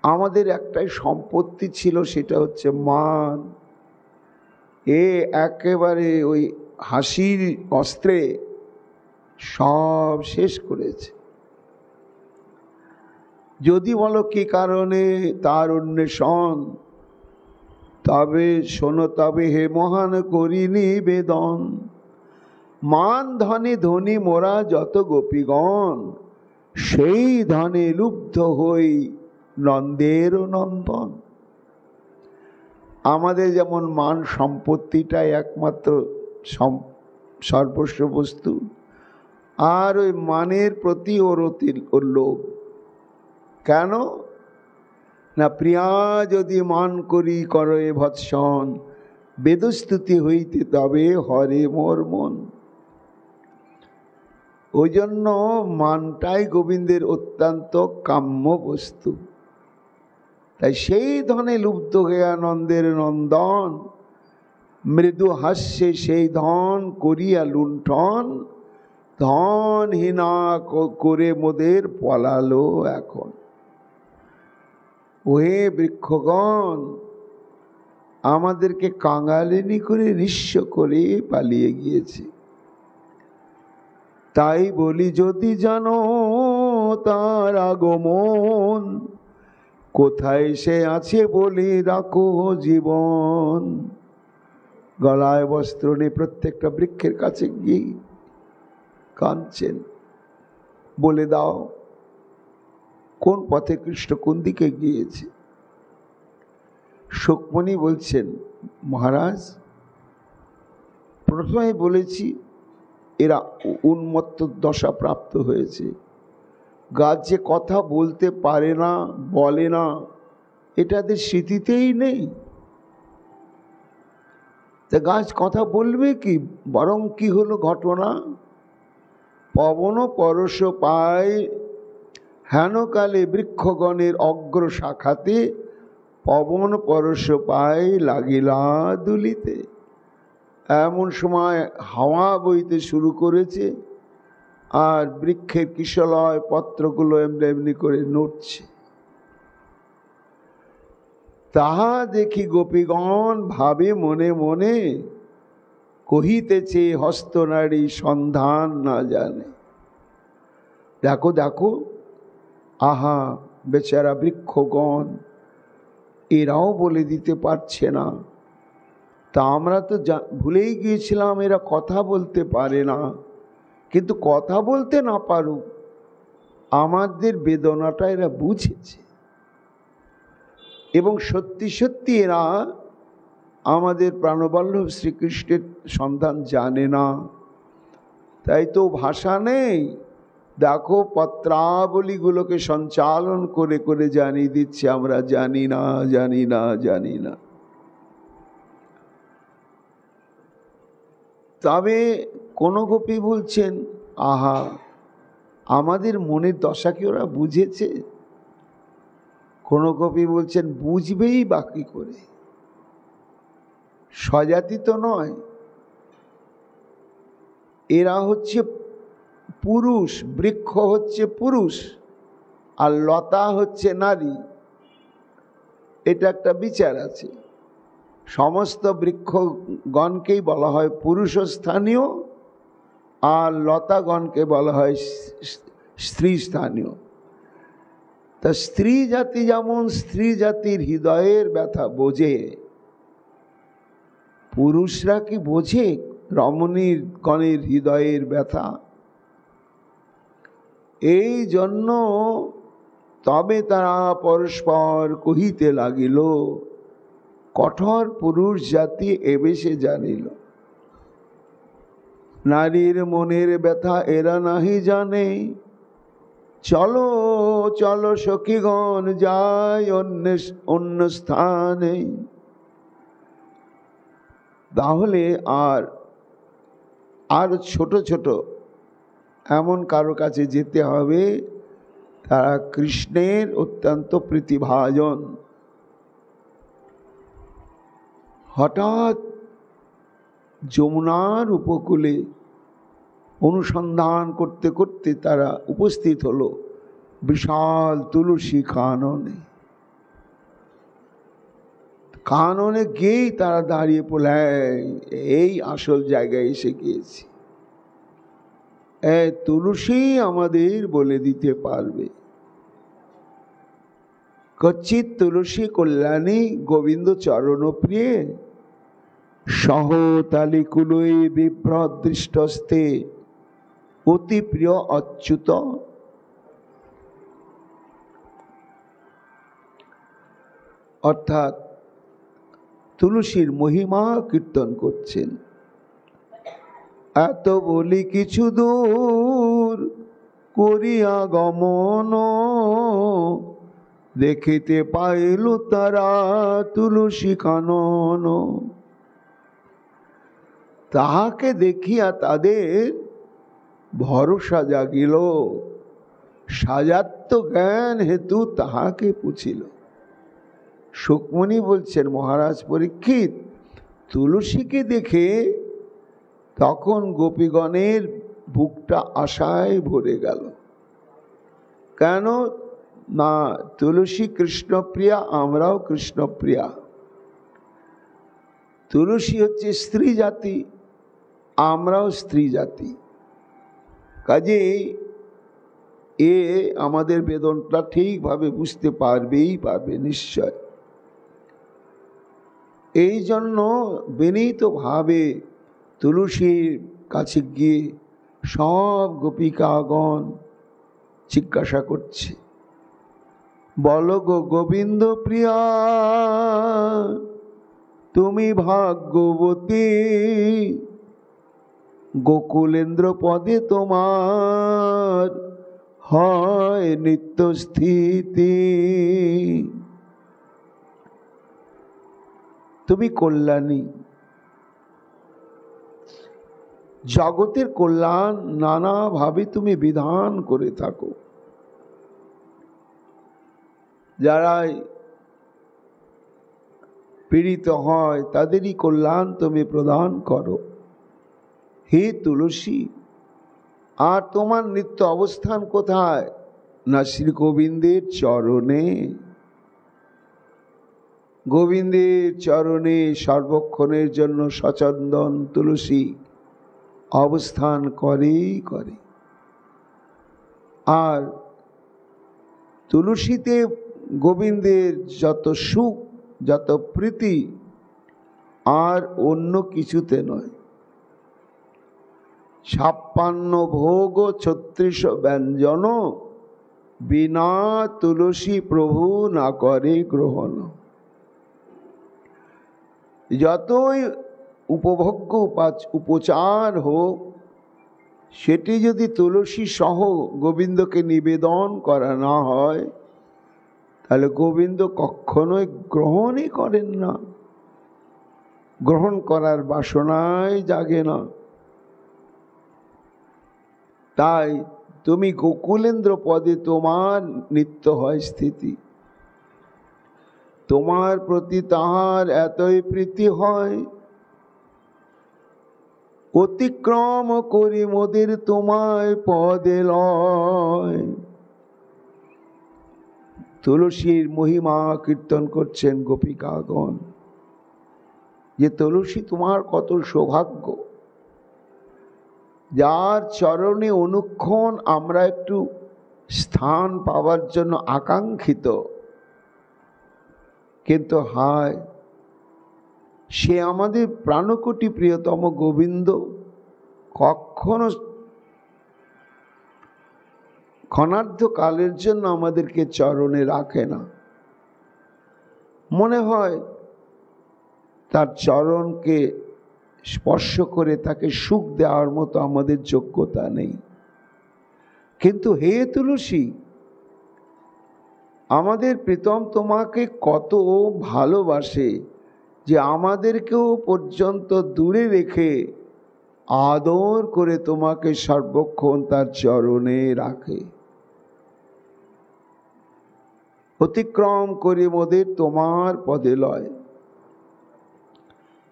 আমাদের একটাই সম্পত্তি ছিল, সেটা হচ্ছে মান। এ একেবারে ওই হাসির অস্ত্রে সব শেষ করেছে। যদি বলো কি কারণে তার অন্বেষণ, তবে শোনো তবে হে মহান করি নিবেদন। মান ধনে ধনী মোরা যত গোপীগণ, সেই ধনে লুব্ধ হই নন্দের নন্দন। আমাদের যেমন মান সম্পত্তিটাই একমাত্র সর্বস্ব বস্তু, আর ওই মানের প্রতি ওর লোভ। কেন না, প্রিয়া যদি মান করি করে ভৎসন, বেদস্তুতি হইতে তবে হরে মোর মন। ওই জন্য মানটাই গোবিন্দের অত্যন্ত কাম্য বস্তু। তাই সেই ধনে লুব্ধ হয়ে আনন্দের নন্দন, মৃদু হাস্যে সেই ধন করিয়া লুণ্ঠন, ধনহীনা করে মোদের পলালো এখন। ওহে বৃক্ষগণ, আমাদেরকে কাঙালিনী করে নিঃস্ব করে পালিয়ে গিয়েছে। তাই বলি যদি জানো তার আগমন, কোথায় সে আছে বলে রাখো জীবন। গলায় বস্ত্র নিয়ে প্রত্যেকটা বৃক্ষের কাছে গিয়ে কাঁদছেন, বলে দাও কোন পথে কৃষ্ণ কোন দিকে গিয়েছে। শুকমণি বলছেন মহারাজ, প্রথমে বলেছি এরা উন্মত্ত দশা প্রাপ্ত হয়েছে। গাছ যে কথা বলতে পারে না, বলে না, এটা এদের স্মৃতিতেই নেই। তা গাছ কথা বলবে কি? বরং কি হলো ঘটনা, পবন পরশ পায় হেনকালে বৃক্ষগণের অগ্র শাখাতে, পবন পরশ পায় লাগিলা দুলিতে। এমন সময় হাওয়া বইতে শুরু করেছে, আর বৃক্ষের কিশলয় পত্রগুলো এমনি এমনি করে নড়ছে। তাহা দেখি গোপীগণ ভাবে মনে মনে, কহিতেছে হস্তনারী সন্ধান না জানে। দেখো দেখো, আহা বেচারা বৃক্ষগণ, এরাও বলে দিতে পারছে না। তা আমরা তো ভুলেই গিয়েছিলাম এরা কথা বলতে পারে না। কিন্তু কথা বলতে না পারুক, আমাদের বেদনাটা এরা বুঝেছে, এবং সত্যি সত্যি এরা আমাদের প্রাণবল্লভ শ্রীকৃষ্ণের সন্ধান জানে না। তাই তো ভাষা নেই, দেখো পত্রাবলীগুলোকে সঞ্চালন করে করে জানিয়ে দিচ্ছে আমরা জানি না, জানি না, জানি না। তবে কোন গোপী বলছেন, আহা আমাদের মনের দশা কি ওরা বুঝেছে? কোন গোপী বলছেন বুঝবেই বাকি করে, স্বজাতি তো নয়, এরা হচ্ছে পুরুষ, বৃক্ষ হচ্ছে পুরুষ আর লতা হচ্ছে নারী। এটা একটা বিচার আছে। সমস্ত বৃক্ষগণকেই বলা হয় পুরুষস্থানীয়, আর লতাগণকে বলা হয় স্ত্রী স্থানীয়। তা স্ত্রী জাতি যেমন স্ত্রী জাতির হৃদয়ের ব্যথা বোঝে, পুরুষরা কি বোঝে রমণীর গণের হৃদয়ের ব্যথা? এই জন্য তবে তারা পরস্পর কহিতে লাগিল, কঠোর পুরুষ জাতি এবেশে জানিল, নারীর মনের ব্যথা এরা নাহি জানে, চলো চলো সখীগণ যাই অন্য স্থানে। তাহলে আর ছোট ছোট এমন কারো কাছে যেতে হবে তারা কৃষ্ণের অত্যন্ত প্রীতিভাজন। হঠাৎ যমুনার উপকূলে অনুসন্ধান করতে করতে তারা উপস্থিত হলো বিশাল তুলসী কাননে। কাননে গিয়েই তারা দাঁড়িয়ে পড়ল, এই আসল জায়গায় এসে গিয়েছি, তুলসী আমাদের বলে দিতে পারবে। কচ্ছিৎ তুলসী কল্যাণী গোবিন্দ চরণ প্রিয়ে, সহতালি কুলই বিভ্রদৃষ্টস্তে অতি প্রিয় অচ্যুত। অর্থাৎ তুলসীর মহিমা কীর্তন করছেন। এত বলি কিছু দূর করিয়া গমন, দেখিতে পাইল তারা তুলসী কানন। তাহাকে দেখিয়া তাদের ভরসা জাগিল, সাজাত্য জ্ঞান হেতু তাহাকে পুছিল। সুকমণি বলছেন, মহারাজ পরীক্ষিত, তুলসীকে দেখে তখন গোপীগণের বুকটা আশায় ভরে গেল। কেন না, তুলসী কৃষ্ণপ্রিয়া, আমরাও কৃষ্ণপ্রিয়া। তুলসী হচ্ছে স্ত্রী জাতি, আমরাও স্ত্রী জাতি। কাজেই আমাদের বেদনটা ঠিকভাবে বুঝতে পারবেই পারবে নিশ্চয়। এই জন্য বিনীতভাবে তুলসীর কাছে গিয়ে সব গোপিকাগণ জিজ্ঞাসা করছে, বলো গো গোবিন্দ প্রিয়া, তুমি ভাগ্যবতী, গোকুলেন্দ্র পদে তোমার হয় নিত্য স্থিতি। তুমি কল্যাণী, জগতের কল্যাণ নানাভাবে তুমি বিধান করে থাকো। যারাই পীড়িত হয় তাদেরই কল্যাণ তুমি প্রদান করো হে তুলসী। আর তোমার নিত্য অবস্থান কোথায়? না শ্রী গোবিন্দের চরণে। গোবিন্দের চরণে সর্বক্ষণের জন্য সচন্দন তুলসী অবস্থান করেই করে। আর তুলসীতে গোবিন্দের যত সুখ, যত প্রীতি আর অন্য কিছুতে নয়। 56 ভোগ 36 ব্যঞ্জন, বিনা তুলসী প্রভু না করে গ্রহণ। যতই উপভোগ্য উপচার হোক, সেটি যদি তুলসী সহ গোবিন্দকে নিবেদন করা না হয়, তাহলে গোবিন্দ কখনোই গ্রহণই করেন না, গ্রহণ করার বাসনাই জাগে না। তাই তুমি গোকুলেন্দ্র পদে তোমার নিত্য হয় স্থিতি, তোমার প্রতি তাহার এতই প্রীতি হয়, অতিক্রম করি মোদের তোমায় পদে লয়। তুলসীর মহিমা কীর্তন করছেন গোপিকাগণ, যে তুলসী তোমার কত সৌভাগ্য, যার চরণে অনুক্ষণ আমরা একটু স্থান পাওয়ার জন্য আকাঙ্ক্ষিত। কিন্তু হায়, সে আমাদের প্রাণকোটি প্রিয়তম গোবিন্দ কখনো ক্ষণার্ধ কালের জন্য আমাদেরকে চরণে রাখে না। মনে হয় তার চরণকে স্পর্শ করে তাকে সুখ দেওয়ার মতো আমাদের যোগ্যতা নেই। কিন্তু হে তুলসী, আমাদের প্রীতম তোমাকে কত ভালোবাসে যে আমাদেরকেও পর্যন্ত দূরে রেখে আদর করে তোমাকে সর্বক্ষণ তার চরণে রাখে। অতিক্রম করে মোদের তোমার পদে লয়,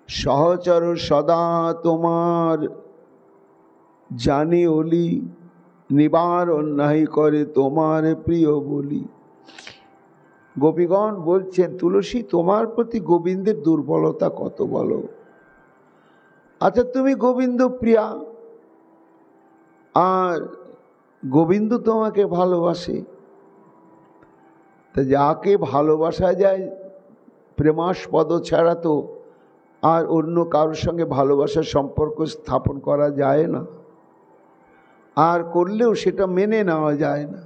সহচর সদা তোমার জানি ওলি, নিবারণ নাহি করে তোমার প্রিয় বলি। গোপীগণ বলছেন, তুলসী তোমার প্রতি গোবিন্দের দুর্বলতা কত বলো। আচ্ছা, তুমি গোবিন্দ প্রিয়া, আর গোবিন্দ তোমাকে ভালোবাসে, তা যাকে ভালোবাসা যায় প্রেমাস্পদ ছাড়া তো আর অন্য কারোর সঙ্গে ভালোবাসার সম্পর্ক স্থাপন করা যায় না, আর করলেও সেটা মেনে নেওয়া যায় না।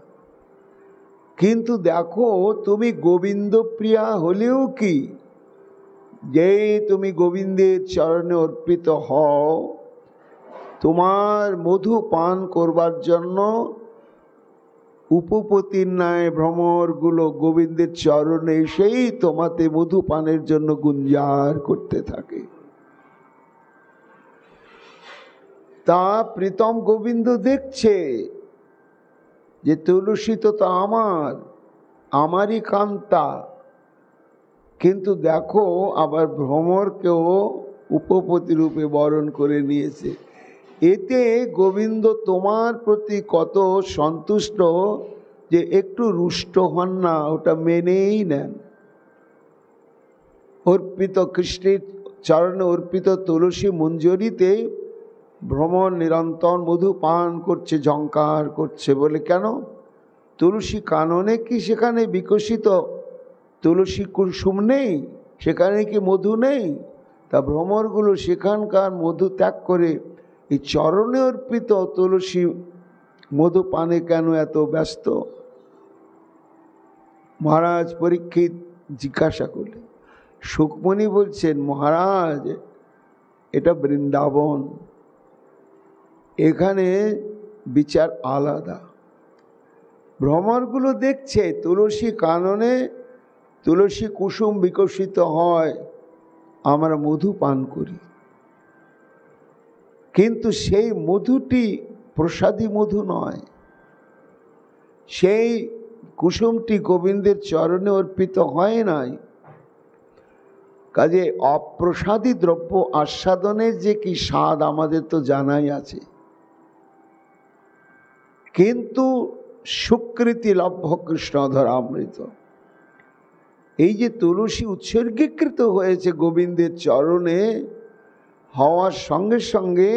কিন্তু দেখো, তুমি গোবিন্দ প্রিয়া হলেও কি, যে তুমি গোবিন্দের চরণে অর্পিত হও, তোমার মধু পান করবার জন্য উপপতির ন্যায় ভ্রমরগুলো গোবিন্দের চরণে এসেই তোমাতে মধু পানের জন্য গুঞ্জার করতে থাকে। তা প্রীতম গোবিন্দ দেখছে যে তুলসী তো আমারই কান্তা, কিন্তু দেখো আবার ভ্রমরকেও উপপতি রূপে বরণ করে নিয়েছে। এতে গোবিন্দ তোমার প্রতি কত সন্তুষ্ট যে একটু রুষ্ট হন না, ওটা মেনেই নেন। অর্পিত কৃষ্ণের চরণে অর্পিত তুলসী মঞ্জরিতে ভ্রমর নিরন্তর মধু পান করছে, ঝঙ্কার করছে। বলে কেন? তুলসী কাননে কি সেখানে বিকশিত তুলসী কুসুম নেই? সেখানে কি মধু নেই? তা ভ্রমরগুলো সেখানকার মধু ত্যাগ করে এই চরণে অর্পিত তুলসী মধু পানে কেন এত ব্যস্ত? মহারাজ পরীক্ষিত জিজ্ঞাসা করলেন। সুকমণি বলছেন, মহারাজ, এটা বৃন্দাবন, এখানে বিচার আলাদা। ভ্রমরগুলো দেখছে তুলসী কাননে তুলসী কুসুম বিকশিত হয়, আমরা মধু পান করি, কিন্তু সেই মধুটি প্রসাদী মধু নয়, সেই কুসুমটি গোবিন্দের চরণে অর্পিত হয় নাই। কাজে অপ্রসাদী দ্রব্য আস্বাদনের যে কি স্বাদ আমাদের তো জানাই আছে, কিন্তু সুকৃতি লভ্য কৃষ্ণধরামৃত, এই যে তুলসী উৎসর্গীকৃত হয়েছে গোবিন্দের চরণে, হওয়ার সঙ্গে সঙ্গে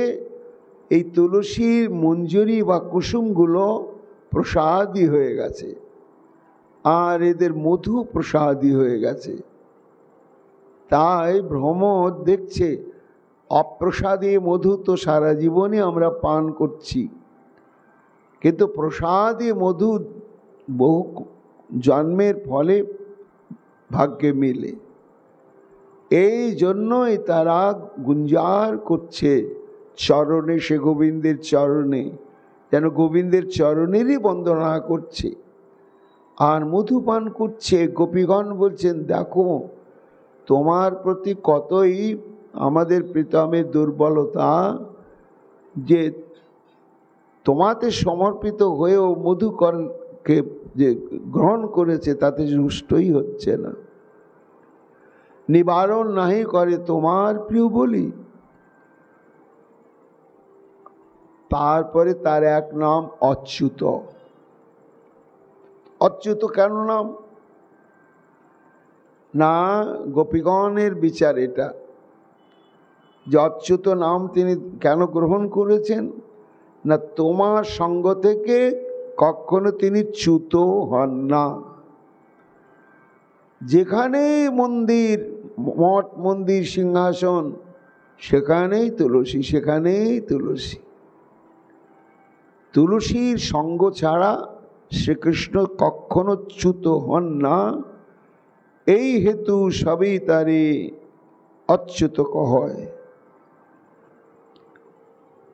এই তুলসীর মঞ্জরি বা কুসুমগুলো প্রসাদী হয়ে গেছে, আর এদের মধু প্রসাদী হয়ে গেছে। তাই ভ্রমর দেখছে অপ্রসাদী মধু তো সারা জীবনই আমরা পান করছি, কিন্তু প্রসাদী মধু বহু জন্মের ফলে ভাগ্যে মিলে। এই জন্যই তারা গুঞ্জার করছে চরণে, সে গোবিন্দের চরণে, যেন গোবিন্দের চরণেরই বন্দনা করছে আর মধুপান করছে। গোপীগণ বলছেন, দেখো তোমার প্রতি কতই আমাদের প্রীতমের দুর্বলতা, যে তোমাতে সমর্পিত হয়েও মধুকরকে যে গ্রহণ করেছে তাতে রুষ্টই হচ্ছে না, নিবারণ নাহি করে তোমার প্রিয় বলি। তারপরে তার এক নাম অচ্যুত। অচ্যুত কেন নাম? না, গোপীগণের বিচার এটা যে অচ্যুত নাম তিনি কেন গ্রহণ করেছেন, না তোমার সঙ্গ থেকে কখনো তিনি চ্যুত হন না। যেখানে মন্দির, মঠ মন্দির, সিংহাসন, সেখানেই তুলসী, সেখানেই তুলসী। তুলসীর সঙ্গ ছাড়া শ্রীকৃষ্ণ কখনো চ্যুত হন না, এই হেতু সবই তারে অচ্যুত কয়।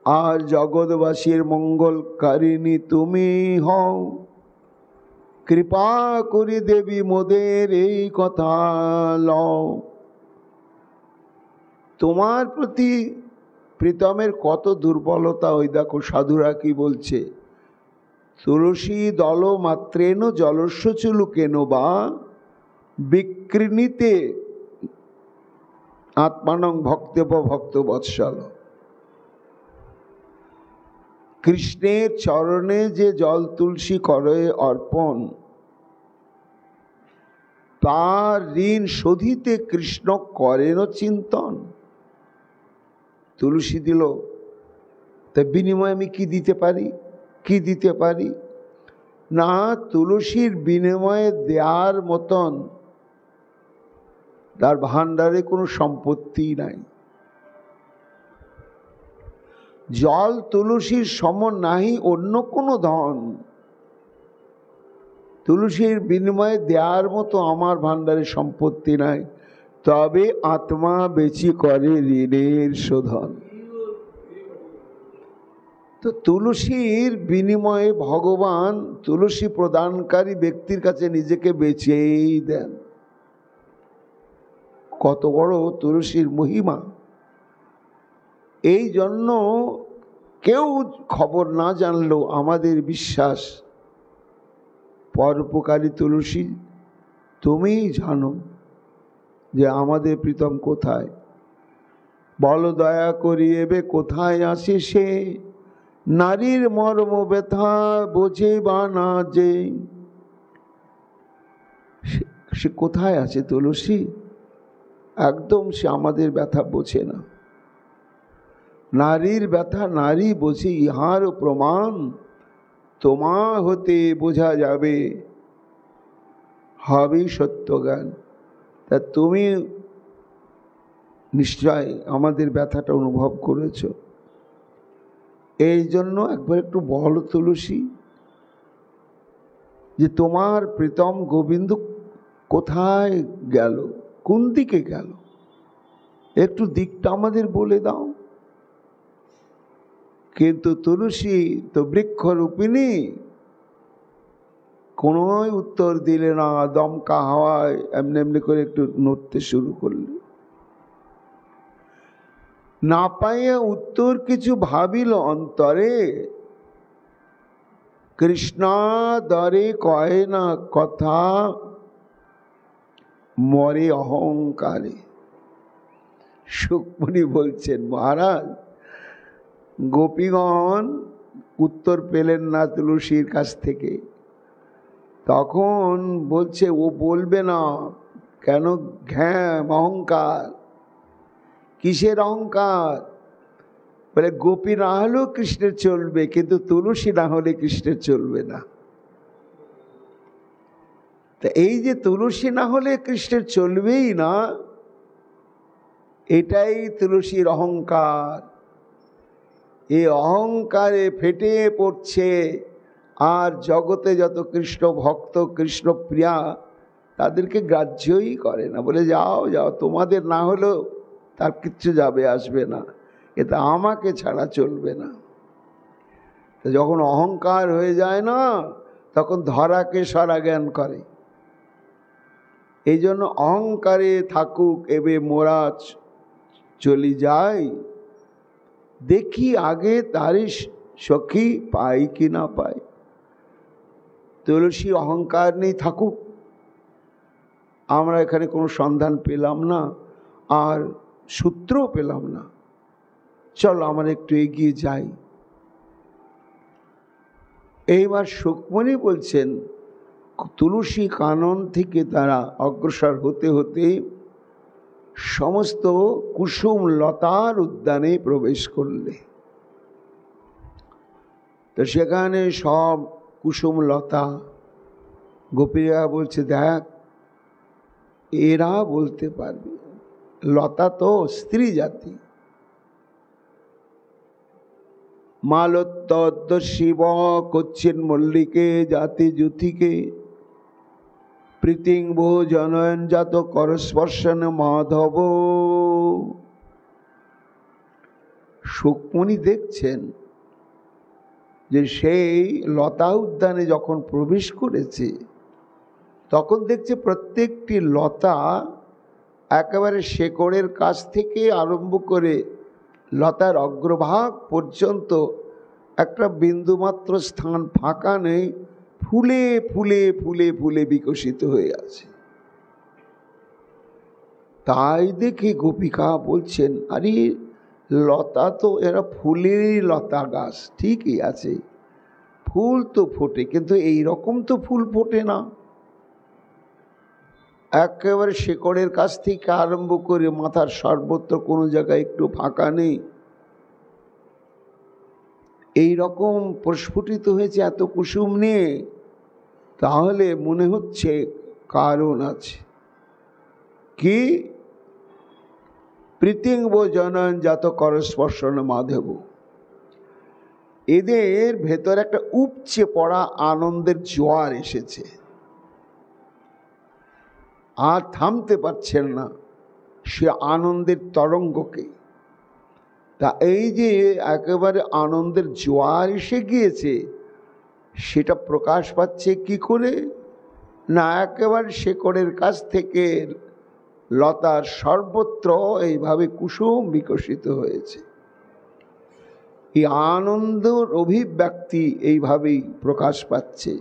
আর জগৎবাসীর মঙ্গলকারিণী তুমি হও, কৃপা করি দেবী মোদের এই কথা লও। তোমার প্রতি প্রীতমের কত দুর্বলতা, ওই দেখো সাধুরা কি বলছে, তুলসী দল মাত্রেন জলস্য চুলুকেন বা বিকৃণীতে আত্মানং ভক্তেব ভক্ত বৎসল। কৃষ্ণের চরণে যে জল তুলসী করে অর্পণ, তার ঋণ শোধিতে কৃষ্ণ করেন চিন্তন। তুলসী দিল, তা বিনিময়ে আমি কি দিতে পারি, কি দিতে পারি? না, তুলসীর বিনিময়ে দেওয়ার মতন তার ভাণ্ডারে কোনো সম্পত্তি নাই। জল তুলসীর সম নাহি অন্য কোনো ধন। তুলসীর বিনিময়ে দেওয়ার মতো আমার ভাণ্ডারে সম্পত্তি নাই, তবে আত্মা বেচি করে ঋণের শোধন। তো তুলসীর বিনিময়ে ভগবান তুলসী প্রদানকারী ব্যক্তির কাছে নিজেকে বেচেই দেন। কত বড় তুলসীর মহিমা! এই জন্য কেউ খবর না জানলেও আমাদের বিশ্বাস, পরোপকারী তুলসী তুমিই জানো যে আমাদের প্রীতম কোথায়। বল দয়া করি এবে কোথায় আসে সে, নারীর মর্ম ব্যথা বোঝে বা না যে। সে কোথায় আছে তুলসী? একদম সে আমাদের ব্যথা বোঝে না। নারীর ব্যথা নারী বোঝে, ইহার প্রমাণ তোমা হতে বোঝা যাবে, হবে সত্য জ্ঞান। তা তুমি নিশ্চয় আমাদের ব্যথাটা অনুভব করেছ। এই জন্য একবার একটু বলো তুলসী, যে তোমার প্রীতম গোবিন্দ কোথায় গেল, কোন দিকে গেল, একটু দিকটা আমাদের বলে দাও। কিন্তু তুলসী তো বৃক্ষরূপিণী, কোনো উত্তর দিলে না, দমকা হাওয়ায় এমনি এমনি করে একটু নড়তে শুরু করলে। না পাইয়া উত্তর কিছু ভাবিল অন্তরে, কৃষ্ণাদরে কয় না কথা, মরে অহংকারে। সুকমণি বলছেন, মহারাজ গোপীগণ উত্তর পেলেন না তুলসীর কাছ থেকে, তখন বলছে ও বলবে না, কেন ঘ্যাম, অহংকার। কিসের অহংকার? বলে গোপী না হলেও কৃষ্ণের চলবে, কিন্তু তুলসী না হলে কৃষ্ণের চলবে না। তা এই যে তুলসী না হলে কৃষ্ণের চলবেই না, এটাই তুলসীর অহংকার। এই অহংকারে ফেটে পড়ছে। আর জগতে যত কৃষ্ণ ভক্ত, কৃষ্ণ প্রিয়া, তাদেরকে গ্রাহ্যই করে না। বলে যাও যাও, তোমাদের না হলেও তার কিচ্ছু যাবে আসবে না, এটা আমাকে ছাড়া চলবে না। তো যখন অহংকার হয়ে যায় না, তখন ধরাকে সরা জ্ঞান করে। এই জন্য অহংকারে থাকুক এবে মোরা চলি যাই, দেখি আগে তারি সখী পাই কি না পাই। তুলসী অহংকার নেই থাকুক, আমরা এখানে কোনো সন্ধান পেলাম না, আর সূত্রও পেলাম না, চলো আমরা একটু এগিয়ে যাই। এইবার সুকমণি বলছেন, তুলসী কানন থেকে তারা অগ্রসর হতে হতে সমস্ত কুসুম লতার উদ্যানে প্রবেশ করলে। তো সেখানে সব কুসুম লতা। গোপীরা বলছে, দেখ এরা বলতে পারবে, লতা তো স্ত্রী জাতি। মালোত্তদ্দ শিব কচ্ছিন মল্লিকে জাতি জ্যোতিকে প্রীতিংভ জনয়ন জাত করস্পর্শন মাধব। সুকমণি দেখছেন যে সেই লতা উদ্যানে যখন প্রবেশ করেছে, তখন দেখছে প্রত্যেকটি লতা একেবারে শেকড়ের কাছ থেকে আরম্ভ করে লতার অগ্রভাগ পর্যন্ত একটা বিন্দুমাত্র স্থান ফাঁকা নেই, ফুলে ফুলে ফুলে ফুলে বিকশিত হয়ে আছে। তাই দেখে গোপিকা বলছেন, আরে লতা তো এরা ফুলেরই লতা গাছ, ঠিকই আছে, ফুল তো ফোটে, কিন্তু এই রকম তো ফুল ফোটে না। একেবারে শেকড়ের কাছ থেকে আরম্ভ করে মাথার সর্বত্র কোনো জায়গায় একটু ফাঁকা নেই, এই রকম প্রস্ফুটিত হয়েছে এত কুসুম নিয়ে। তাহলে মনে হচ্ছে কারণ আছে। কি? প্রীতিংব জনয়ন জাত করস্পর্শন মাধব। এদের ভেতর একটা উপচে পড়া আনন্দের জোয়ার এসেছে, আর থামতে পারছেন না সে আনন্দের তরঙ্গকে। তা এই যে একেবারে আনন্দের জোয়ার এসে গিয়েছে, সেটা প্রকাশ পাচ্ছে কি করে? না, একেবারে শেকড়ের কাছ থেকে লতার সর্বত্র এইভাবে কুসুম বিকশিত হয়েছে। এই আনন্দের অভিব্যক্তি এইভাবেই প্রকাশ পাচ্ছে।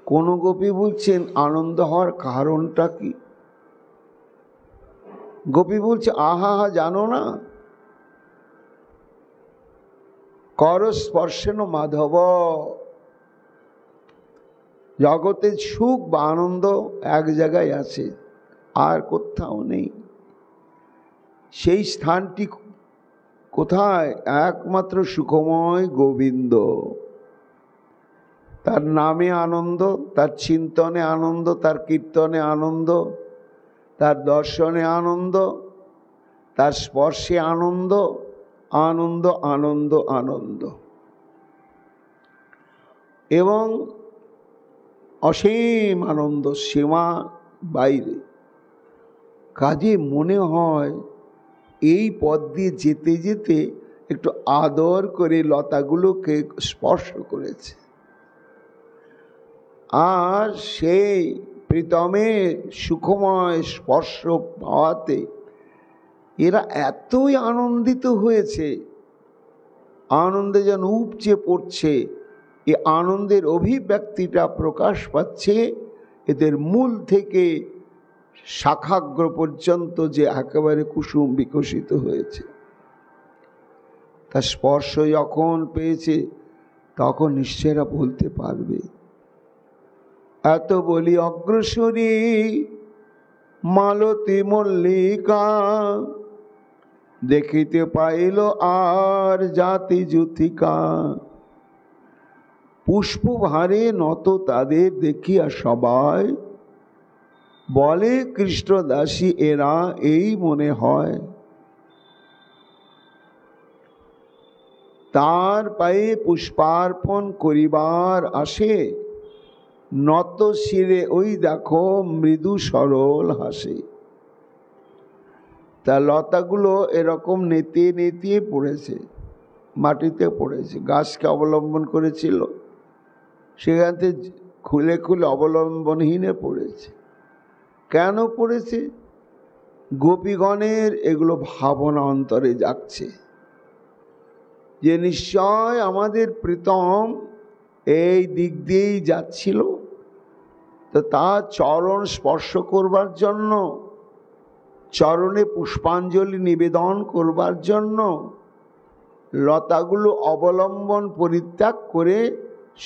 কোন গোপী বলছেন আনন্দ হওয়ার কারণটা কি? গোপী বলছে, আহা হা, জানো না? করস্পর্শেন মাধব। জগতের সুখ বা আনন্দ এক জায়গায় আছে, আর কোথাও নেই। সেই স্থানটি কোথায়? একমাত্র সুখময় গোবিন্দ। তার নামে আনন্দ, তার চিন্তনে আনন্দ, তার কীর্তনে আনন্দ, তার দর্শনে আনন্দ, তার স্পর্শে আনন্দ, আনন্দ আনন্দ আনন্দ, এবং অসীম আনন্দ, সীমা বাইরে। কাজে মনে হয় এই পথ দিয়ে যেতে যেতে একটু আদর করে লতাগুলোকে স্পর্শ করেছে, আর সেই প্রীতমের সুখময় স্পর্শ পাওয়াতে এরা এতই আনন্দিত হয়েছে, আনন্দে যেন উপচে পড়ছে। এই আনন্দের অভিব্যক্তিটা প্রকাশ পাচ্ছে এদের মূল থেকে শাখাগ্র পর্যন্ত, যে একেবারে কুসুম বিকশিত হয়েছে। তার স্পর্শ যখন পেয়েছে, তখন নিশ্চয়রা বলতে পারবে, এত বলি অগ্রসরী মালতী মল্লিকা দেখিতে পাইল আর জাতি যুথিকা। পুষ্পভারে নত তাদের দেখিয়া সবাই, বলে কৃষ্ণদাসী এরা এই মনে হয়। তার পায়ে পুষ্পার্পণ করিবার আসে, নত শিরে ওই দেখো মৃদু সরল হাসে। তা লতাগুলো এরকম নেতিয়ে নেতিয়ে পড়েছে, মাটিতে পড়েছে, গাছকে অবলম্বন করেছিল, সেখান থেকে খুলে খুলে অবলম্বনহীনে পড়েছে। কেন পড়েছে? গোপীগণের এগুলো ভাবনা অন্তরে যাচ্ছে যে নিশ্চয় আমাদের প্রীতম এই দিক দিয়েই যাচ্ছিল, তো তার চরণ স্পর্শ করবার জন্য, চরণে পুষ্পাঞ্জলি নিবেদন করবার জন্য লতাগুলো অবলম্বন পরিত্যাগ করে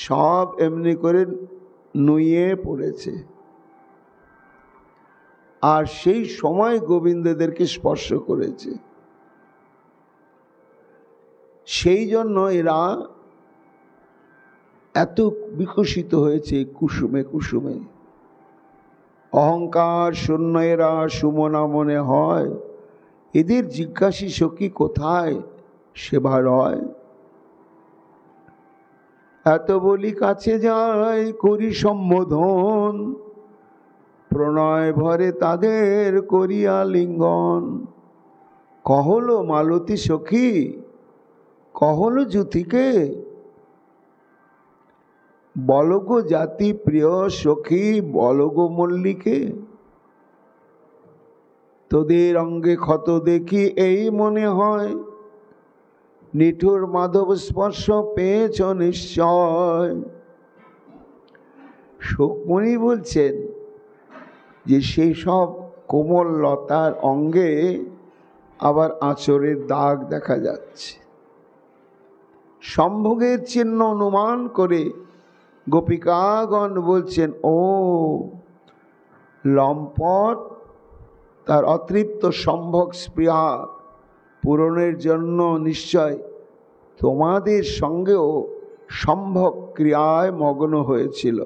সব এমনি করে নুয়ে পড়েছে। আর সেই সময় গোবিন্দদেরকে স্পর্শ করেছে। সেই জন্য এরা এত বিকশিত হয়েছে কুসুমে কুসুমে। অহংকার শূন্য এরা সুমনা মনে হয়, এদের জিজ্ঞাসি সখী কোথায় সেবা রয়। এত বলি কাছে যাই করি সম্বোধন, প্রণয় ভরে তাদের করিয়া লিঙ্গন। কহল মালতী সখী, কহল যুথিকে, বলগো জাতি প্রিয় সখী, বলগো মল্লিকে। তোদের অঙ্গে ক্ষত দেখি এই মনে হয়, নিঠুর মাধব স্পর্শ পেয়েছ নিশ্চয়। সুখমণি বলছেন যে সেই সব কোমল লতার অঙ্গে আবার আঁচড়ের দাগ দেখা যাচ্ছে। সম্ভোগের চিহ্ন অনুমান করে গোপিকাগণ বলছেন, ও লম্পট তার অতৃপ্ত সম্ভোগ স্পৃহা পূরণের জন্য নিশ্চয় তোমাদের সঙ্গেও সম্ভোগ ক্রিয়ায় মগ্ন হয়েছিল,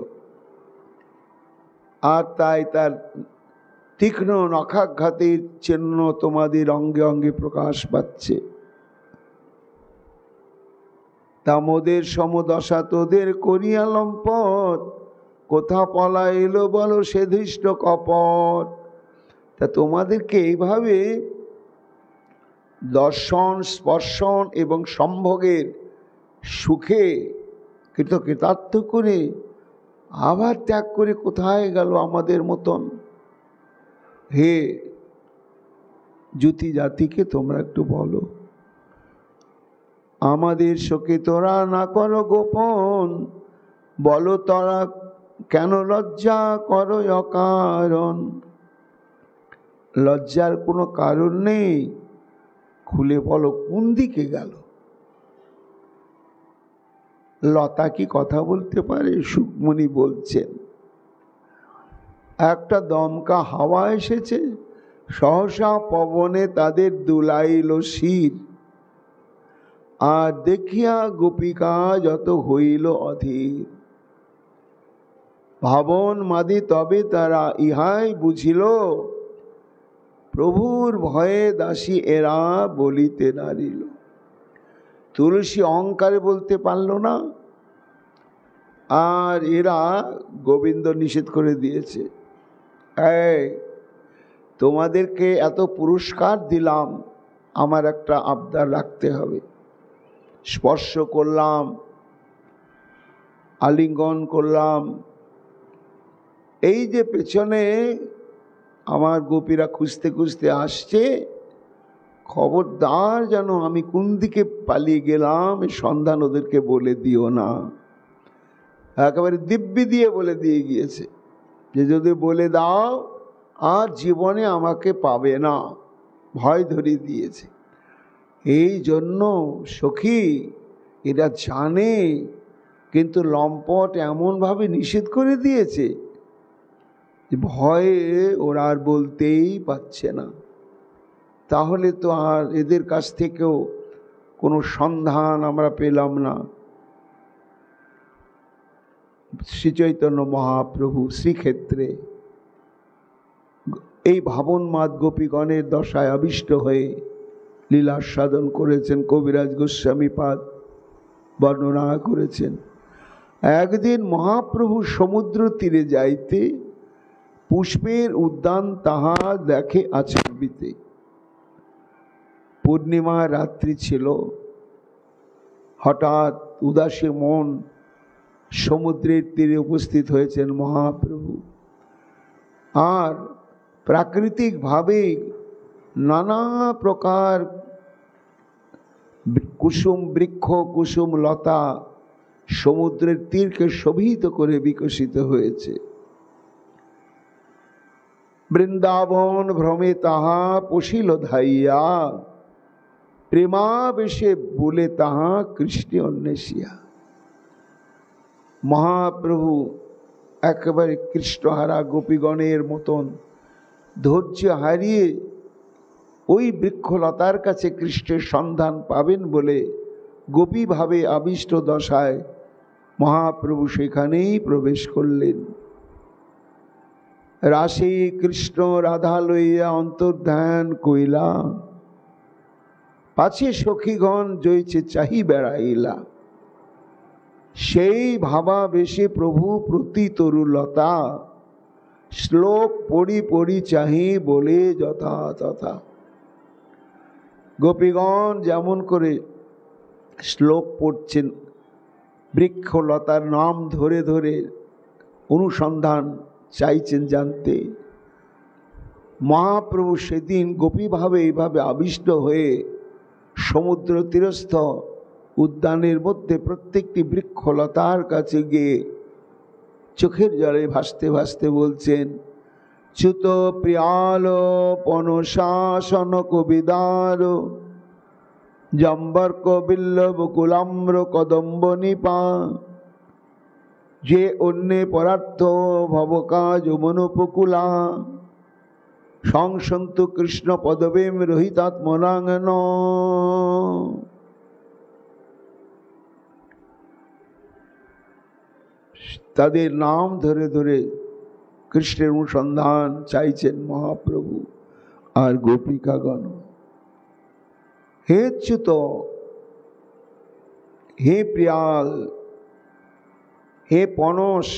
আর তাই তার তীক্ষ্ণ নখাঘাতের চিহ্ন তোমাদের অঙ্গে অঙ্গে প্রকাশ পাচ্ছে। তামোদের সমদশা তোদের করিয়া লম্পট, কোথা পলাইল বলো সে ধৃষ্ট কপট। তা তোমাদেরকে এইভাবে দর্শন স্পর্শন এবং সম্ভোগের সুখে কৃতার্থ করে আবার ত্যাগ করে কোথায় গেল আমাদের মতন। হে যুতি জাতিকে তোমরা একটু বলো, আমাদের শোকে তোরা না করো গোপন, বলো তোরা কেন লজ্জা করো অকারণ। লজ্জার কোনো কারণ নেই, খুলে বলো কোন দিকে গেল। লতা কি কথা বলতে পারে? সুখমণি বলছেন, একটা দমকা হাওয়া এসেছে, সহসা পবনে তাদের দুলাইল শির, আর দেখিয়া গোপিকা যত হইল অধীর। ভাবন মাদি তবে তারা ইহাই বুঝিল, প্রভুর ভয়ে দাসী এরা বলিতে নারিল। তুলসী অহংকারে বলতে পারল না, আর এরা গোবিন্দ নিষেধ করে দিয়েছে, এই তোমাদেরকে এত পুরস্কার দিলাম, আমার একটা আবদার রাখতে হবে। স্পর্শ করলাম, আলিঙ্গন করলাম, এই যে পেছনে আমার গোপীরা খুঁজতে খুঁজতে আসছে, খবরদার যেন আমি কোন দিকে পালিয়ে গেলাম এই সন্ধান ওদেরকে বলে দিও না। একেবারে দিব্যি দিয়ে বলে দিয়ে গিয়েছে যে যদি বলে দাও আর জীবনে আমাকে পাবে না, ভয় ধরিয়ে দিয়েছে। এই জন্য সখী এরা জানে, কিন্তু লম্পট এমনভাবে নিষেধ করে দিয়েছে ভয়ে ওরা আর বলতেই পারছে না। তাহলে তো আর এদের কাছ থেকেও কোনো সন্ধান আমরা পেলাম না। শ্রী চৈতন্য মহাপ্রভু শ্রীক্ষেত্রে এই ভাবনমাদ গোপীগণের দশায় আবিষ্ট হয়ে লীলা সাধন করেছেন। কবিরাজ গোস্বামী পাদ বর্ণনা করেছেন, একদিন মহাপ্রভু সমুদ্র তীরে যাইতে পুষ্পের উদ্যান তাহা দেখে আচ্ছাদিতে। পূর্ণিমা রাত্রি ছিল। হঠাৎ উদাসী মন সমুদ্রের তীরে উপস্থিত হয়েছেন মহাপ্রভু। আর প্রাকৃতিকভাবে নানা প্রকার কুসুম বৃক্ষ কুসুম লতা সমুদ্রের তীরকে শোভিত করে বিকশিত হয়েছে। বৃন্দাবন ভ্রমে তাহা পশিল ধাইয়া, প্রেমাবেশে বলে তাহা কৃষ্ণ অন্বেষিয়া। মহাপ্রভু একেবারে কৃষ্ণহারা গোপীগণের মতন ধৈর্য হারিয়ে ওই বৃক্ষলতার কাছে কৃষ্ণের সন্ধান পাবেন বলে গোপীভাবে আবিষ্ট দশায় মহাপ্রভু সেখানেই প্রবেশ করলেন। রাশি কৃষ্ণ রাধা লইয়া অন্তর্ধান কইলা, পাছে সখীগণ জয়ছে চাহি বেড়াইলা। সেই ভাবাবেশে প্রভু প্রতি তরুলতা, শ্লোক পড়ি পড়ি চাহি বলে যথা তথা। গোপীগণ যেমন করে শ্লোক পড়ছেন, বৃক্ষলতার নাম ধরে ধরে অনুসন্ধান চাইছেন জানতে, মহাপ্রভু সেদিন গোপীভাবে এইভাবে আবিষ্ট হয়ে সমুদ্র তীরস্থ উদ্যানের মধ্যে প্রত্যেকটি বৃক্ষলতার কাছে গিয়ে চোখের জলে ভাসতে ভাসতে বলছেন, চ্যুত প্রিয়াল পনশাসন কবিদার, জম্বর্ক বিল্লব কুলাম্র কদম্ব নিপা, যে অন্যে পরার্থ ভবকাজ মনুপকুলা, সংসন্তু কৃষ্ণ পদবেম রহিতাত্মনাঙ্গন। তাদের নাম ধরে ধরে কৃষ্ণের অনুসন্ধান চাইছেন মহাপ্রভু আর গোপিকাগণ। হে চ্যুত, হে প্রিয়াল, হে পনস,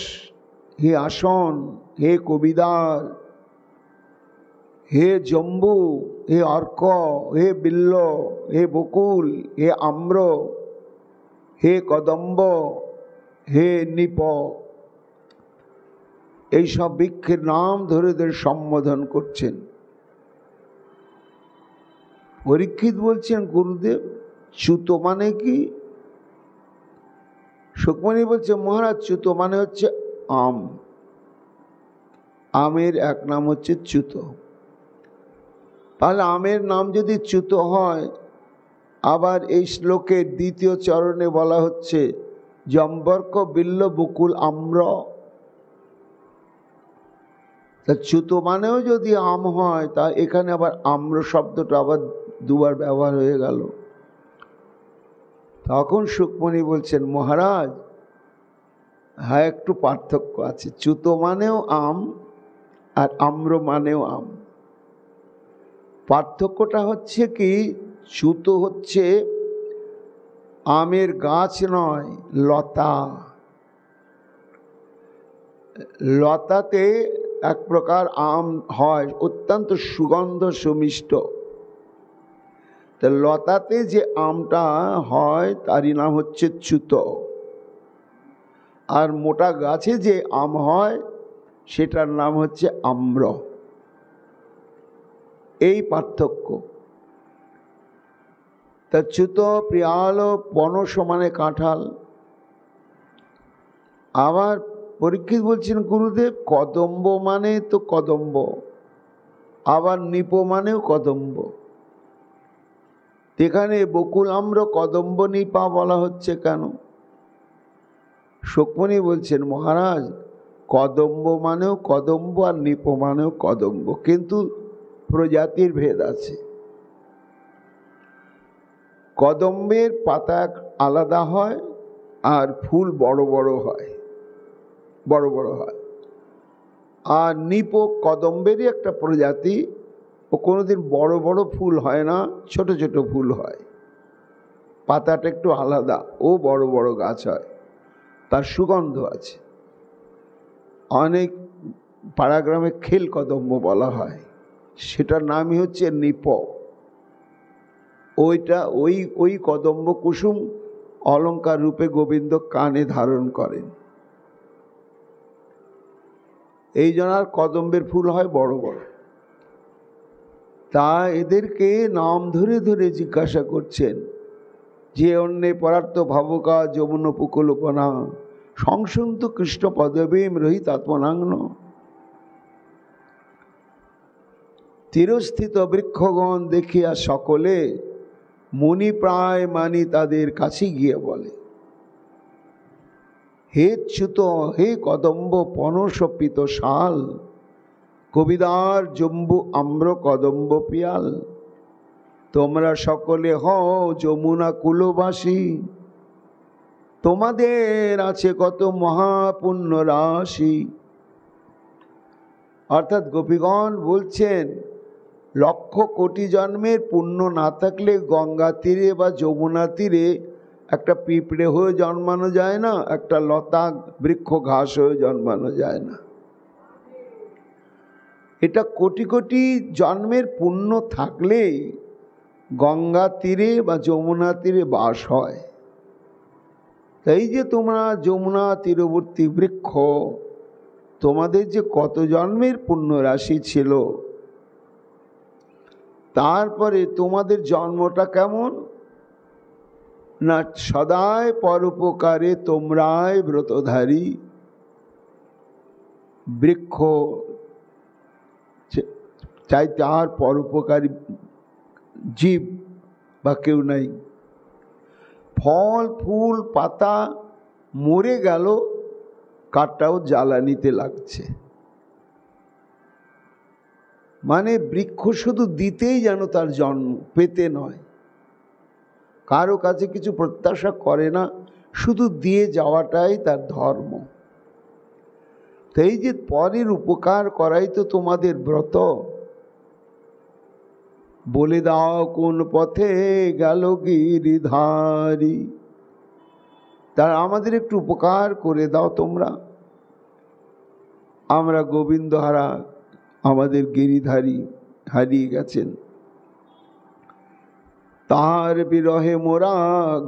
হে আসন, হে কবিদার, হে জম্বু, হে অর্ক, হে বিল্ল, হে বকুল, হে আম্র, হে কদম্ব, হে নিপ, এইসব বৃক্ষের নাম ধরে ধরে সম্বোধন করছেন। পরীক্ষিত বলছেন, গুরুদেব চ্যুত মানে কি? সুকমণি বলছে, মহারাজ চ্যুত মানে হচ্ছে আম। আমের এক নাম হচ্ছে চ্যুত। তাহলে আমের নাম যদি চ্যুত হয়, আবার এই শ্লোকের দ্বিতীয় চরণে বলা হচ্ছে জম্বর্ক বিল্ল বকুল আম্র। তা চ্যুত মানেও যদি আম হয়, তা এখানে আবার আম্র শব্দটা আবার দুবার ব্যবহার হয়ে গেল। তখন সুকমণি বলছেন, মহারাজ হ্যাঁ, একটু পার্থক্য আছে। চ্যুত মানেও আম আর আম্র মানেও আম। পার্থক্যটা হচ্ছে কি, চ্যুত হচ্ছে আমের গাছ নয়, লতা। লতাতে এক প্রকার আম হয়, অত্যন্ত সুগন্ধ সুমিষ্ট। তা লতাতে যে আমটা হয় তারই নাম হচ্ছে চ্যুত। আর মোটা গাছে যে আম হয় সেটার নাম হচ্ছে আম্র। এই পার্থক্য। তা চ্যুত প্রিয়াল পনস মানে কাঁঠাল। আবার পরীক্ষিত বলছেন, গুরুদেব কদম্ব মানে তো কদম্ব, আবার নিপ মানেও কদম্ব। এখানে বকুল আম্র কদম্ব নিপা বলা হচ্ছে কেন? সুকমণি বলছেন, মহারাজ কদম্ব মানেও কদম্ব আর নিপ মানেও কদম্ব, কিন্তু প্রজাতির ভেদ আছে। কদম্বের পাতা আলাদা হয় আর ফুল বড় বড় হয়, বড় বড় হয়। আর নিপ কদম্বেরই একটা প্রজাতি, ও কোনোদিন বড় বড় ফুল হয় না, ছোট ছোট ফুল হয়, পাতাটা একটু আলাদা, ও বড় বড় গাছ হয়, তার সুগন্ধ আছে। অনেক পাড়াগ্রামে খেল কদম্ব বলা হয়, সেটার নামই হচ্ছে নিপ। ওইটা ওই কদম্ব কুসুম অলঙ্কার রূপে গোবিন্দ কানে ধারণ করেন, এই জন্য আর কদম্বের ফুল হয় বড় বড়। তা এদেরকে নাম ধরে ধরে জিজ্ঞাসা করছেন যে অন্যে পরার্থ ভাবকা যমুন উপকূলপনা সংসন্ত কৃষ্ণ পদবীম রহিত আত্মনাগ্ন। তীরস্থিত বৃক্ষগণ দেখিয়া সকলে মুনি প্রায় মানি তাদের কাছে গিয়ে বলে, হে চ্যুত, হে কদম্ব পনসপিত শাল, কবিদার জম্বু আম্র কদম্ব পিয়াল, তোমরা সকলে হও যমুনা কুলবাসী, তোমাদের আছে কত মহাপুণ্য রাশি। অর্থাৎ গোপীগণ বলছেন, লক্ষ কোটি জন্মের পুণ্য না থাকলে গঙ্গা তীরে বা যমুনা তীরে একটা পিঁপড়ে হয়ে জন্মানো যায় না, একটা লতা বৃক্ষ ঘাস হয়ে জন্মানো যায় না। এটা কোটি কোটি জন্মের পুণ্য থাকলেই গঙ্গা তীরে বা যমুনা তীরে বাস হয়। এই যে তোমরা যমুনা তীরবর্তী বৃক্ষ, তোমাদের যে কত জন্মের পুণ্য রাশি ছিল, তারপরে তোমাদের জন্মটা কেমন না, সদায় পরোপকারে তোমরাই ব্রতধারী। বৃক্ষ চাইতে আর পরোপকারী জীব বা কেউ নাই। ফল ফুল পাতা মরে গেল, কাঠটাও জ্বালানিতে লাগছে। মানে বৃক্ষ শুধু দিতেই যেন তার জন্ম, পেতে নয়। কারো কাছে কিছু প্রত্যাশা করে না, শুধু দিয়ে যাওয়াটাই তার ধর্ম। এই যে পরের উপকার করাই তো তোমাদের ব্রত। বলে দাও কোন পথে গেল গিরিধারী, তার আমাদের একটু উপকার করে দাও তোমরা। আমরা গোবিন্দ হারা, আমাদের গিরিধারী হারিয়ে গেছেন। তার বিরহে মোরা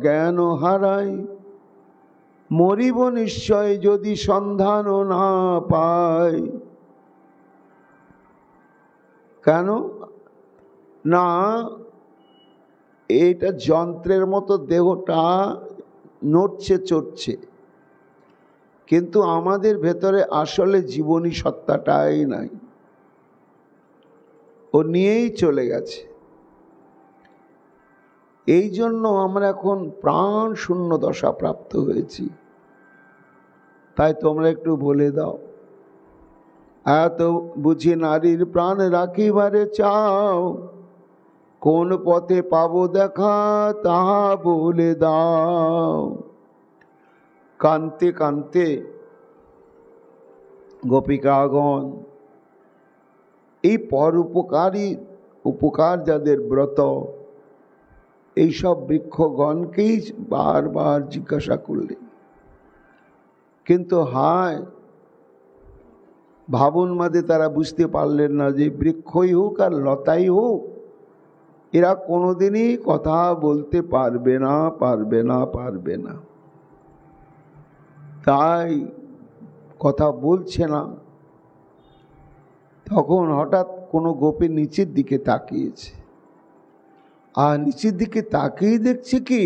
জ্ঞান হারাই, মরিব নিশ্চয় যদি সন্ধান না পাই। কেন না, এটা যন্ত্রের মতো দেহটা নড়ছে চড়ছে, কিন্তু আমাদের ভেতরে আসলে জীবনী সত্তাটাই নাই, ও নিয়েই চলে গেছে। এই জন্য আমরা এখন প্রাণ শূন্য দশা প্রাপ্ত হয়েছি। তাই তোমরা একটু বলে দাও, এত বুঝি নারীর প্রাণ রাখিবারে চাও, কোন পথে পাবো দেখা তাহা বলে দাও। কান্তে কান্তে গোপিকাগণ এই পরোপকারী উপকার যাদের ব্রত, এইসব বৃক্ষগণকেই বারবার জিজ্ঞাসা করলেন। কিন্তু হায়, ভাবুন মাঝে তারা বুঝতে পারলেন না যে বৃক্ষই হোক আর লতাই হোক, এরা কোনোদিনই কথা বলতে পারবে না, পারবে না, পারবে না। তাই কথা বলছে না। তখন হঠাৎ কোনো গোপী নিচের দিকে তাকিয়েছে, আর নিচের দিকে তাকিয়ে দেখছে কি,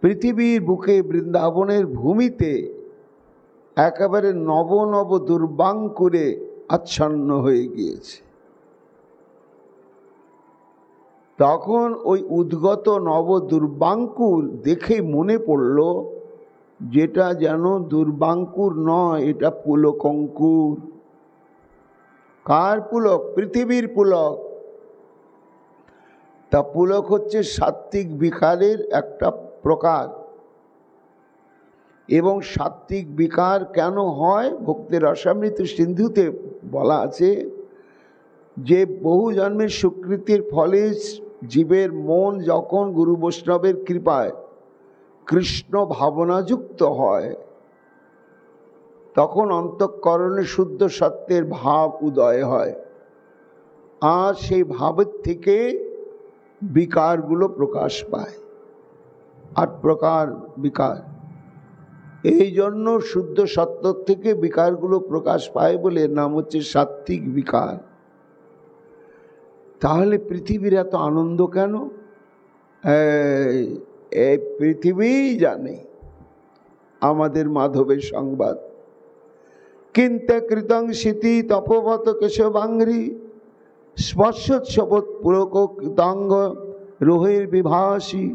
পৃথিবীর বুকে বৃন্দাবনের ভূমিতে একেবারে নব নব দুর্বাঙ্কুরে আচ্ছন্ন হয়ে গিয়েছে। তখন ওই উদ্গত নব দুর্বাঙ্কুর দেখে মনে পড়ল যেটা যেন দুর্বাঙ্কুর নয়, এটা পুলক অঙ্কুর। কার পুলক? পৃথিবীর পুলক। তা পুলক হচ্ছে সাত্ত্বিক বিকারের একটা প্রকার। এবং সাত্ত্বিক বিকার কেন হয়? ভক্তির রসামৃত সিন্ধুতে বলা আছে যে বহু জন্মের সুকৃতির ফলে জীবের মন যখন গুরু বৈষ্ণবের কৃপায় কৃষ্ণ ভাবনাযুক্ত হয়, তখন অন্তঃকরণে শুদ্ধ সত্যের ভাব উদয় হয়, আর সেই ভাবের থেকে বিকারগুলো প্রকাশ পায়। 8 প্রকার বিকার। এই জন্য শুদ্ধ সত্য থেকে বিকারগুলো প্রকাশ পায় বলে এর নাম হচ্ছে সাত্ত্বিক বিকার। তাহলে পৃথিবীর এত আনন্দ কেন? এই পৃথিবী জানে আমাদের মাধবের সংবাদ। কিন্তে কৃতং স্মৃতি তপবত কেশবাঙ্ঘ্রি স্পর্শোৎসবৎ পুলক কৃতাঙ্গ রোহের বিভাসী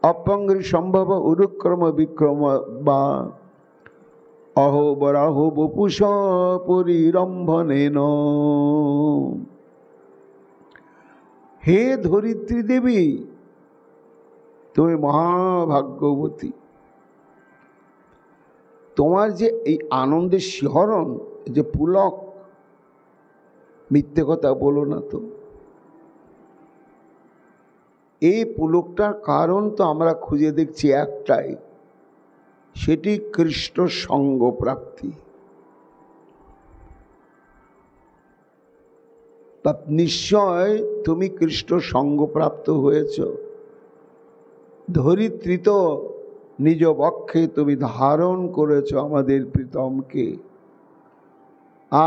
অপঙ্ঘ্রি সম্ভব উরুক্রম বিক্রম বা অহো বরাহ বপুষ পরিরম্ভনেন। হে ধরিত্রী দেবী, তুমি মহাভাগ্যবতী। তোমার যে এই আনন্দের শিহরণ, যে পুলক, মিথ্যে কথা বলো না তো। এই পুলকটার কারণ তো আমরা খুঁজে দেখছি একটাই, সেটি কৃষ্ণ সঙ্গ প্রাপ্তি। তা নিশ্চয় তুমি কৃষ্ণ সঙ্গ প্রাপ্ত হয়েছ। ধরিত্রী তো নিজ বক্ষে তুমি ধারণ করেছ আমাদের প্রীতমকে,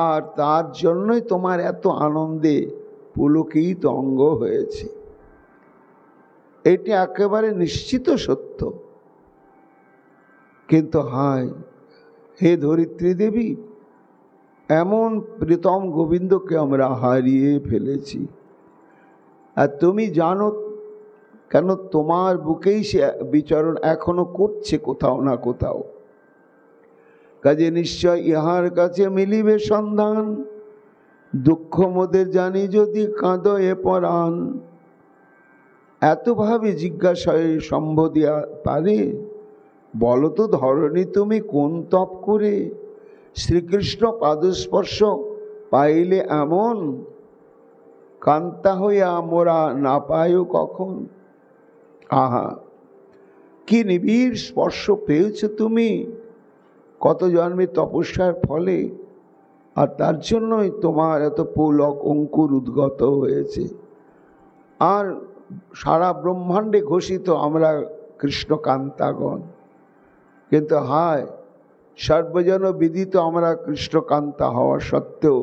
আর তার জন্যই তোমার এত আনন্দে পুলকিত অঙ্গ হয়েছে। এটি একেবারে নিশ্চিত সত্য। কিন্তু হায়, হে ধরিত্রী দেবী, এমন প্রীতম গোবিন্দকে আমরা হারিয়ে ফেলেছি। আর তুমি জানো কেন? তোমার বুকেই সে বিচরণ এখনো করছে কোথাও না কোথাও। কাজে নিশ্চয় ইহার কাছে মিলিবে সন্ধান, দুঃখ মোদের জানি যদি কাঁদয়ে পরাণ। এতভাবে জিজ্ঞাসায় সম্ভব দিয়া পারে? বলো তো ধরণী, তুমি কোন তপ করে শ্রীকৃষ্ণ পাদস্পর্শ পাইলে এমন? কান্তা হইয়া মোরা না পাইও কখন। আহা, কি নিবিড় স্পর্শ পেয়েছ তুমি কত জন্মে তপস্যার ফলে, আর তার জন্যই তোমার এত পুলক অঙ্কুর উদ্গত হয়েছে। আর সারা ব্রহ্মাণ্ডে ঘোষিত আমরা কৃষ্ণকান্তাগণ। কিন্তু হায়, সর্বজন বিদিত আমরা কৃষ্ণকান্তা হওয়া সত্ত্বেও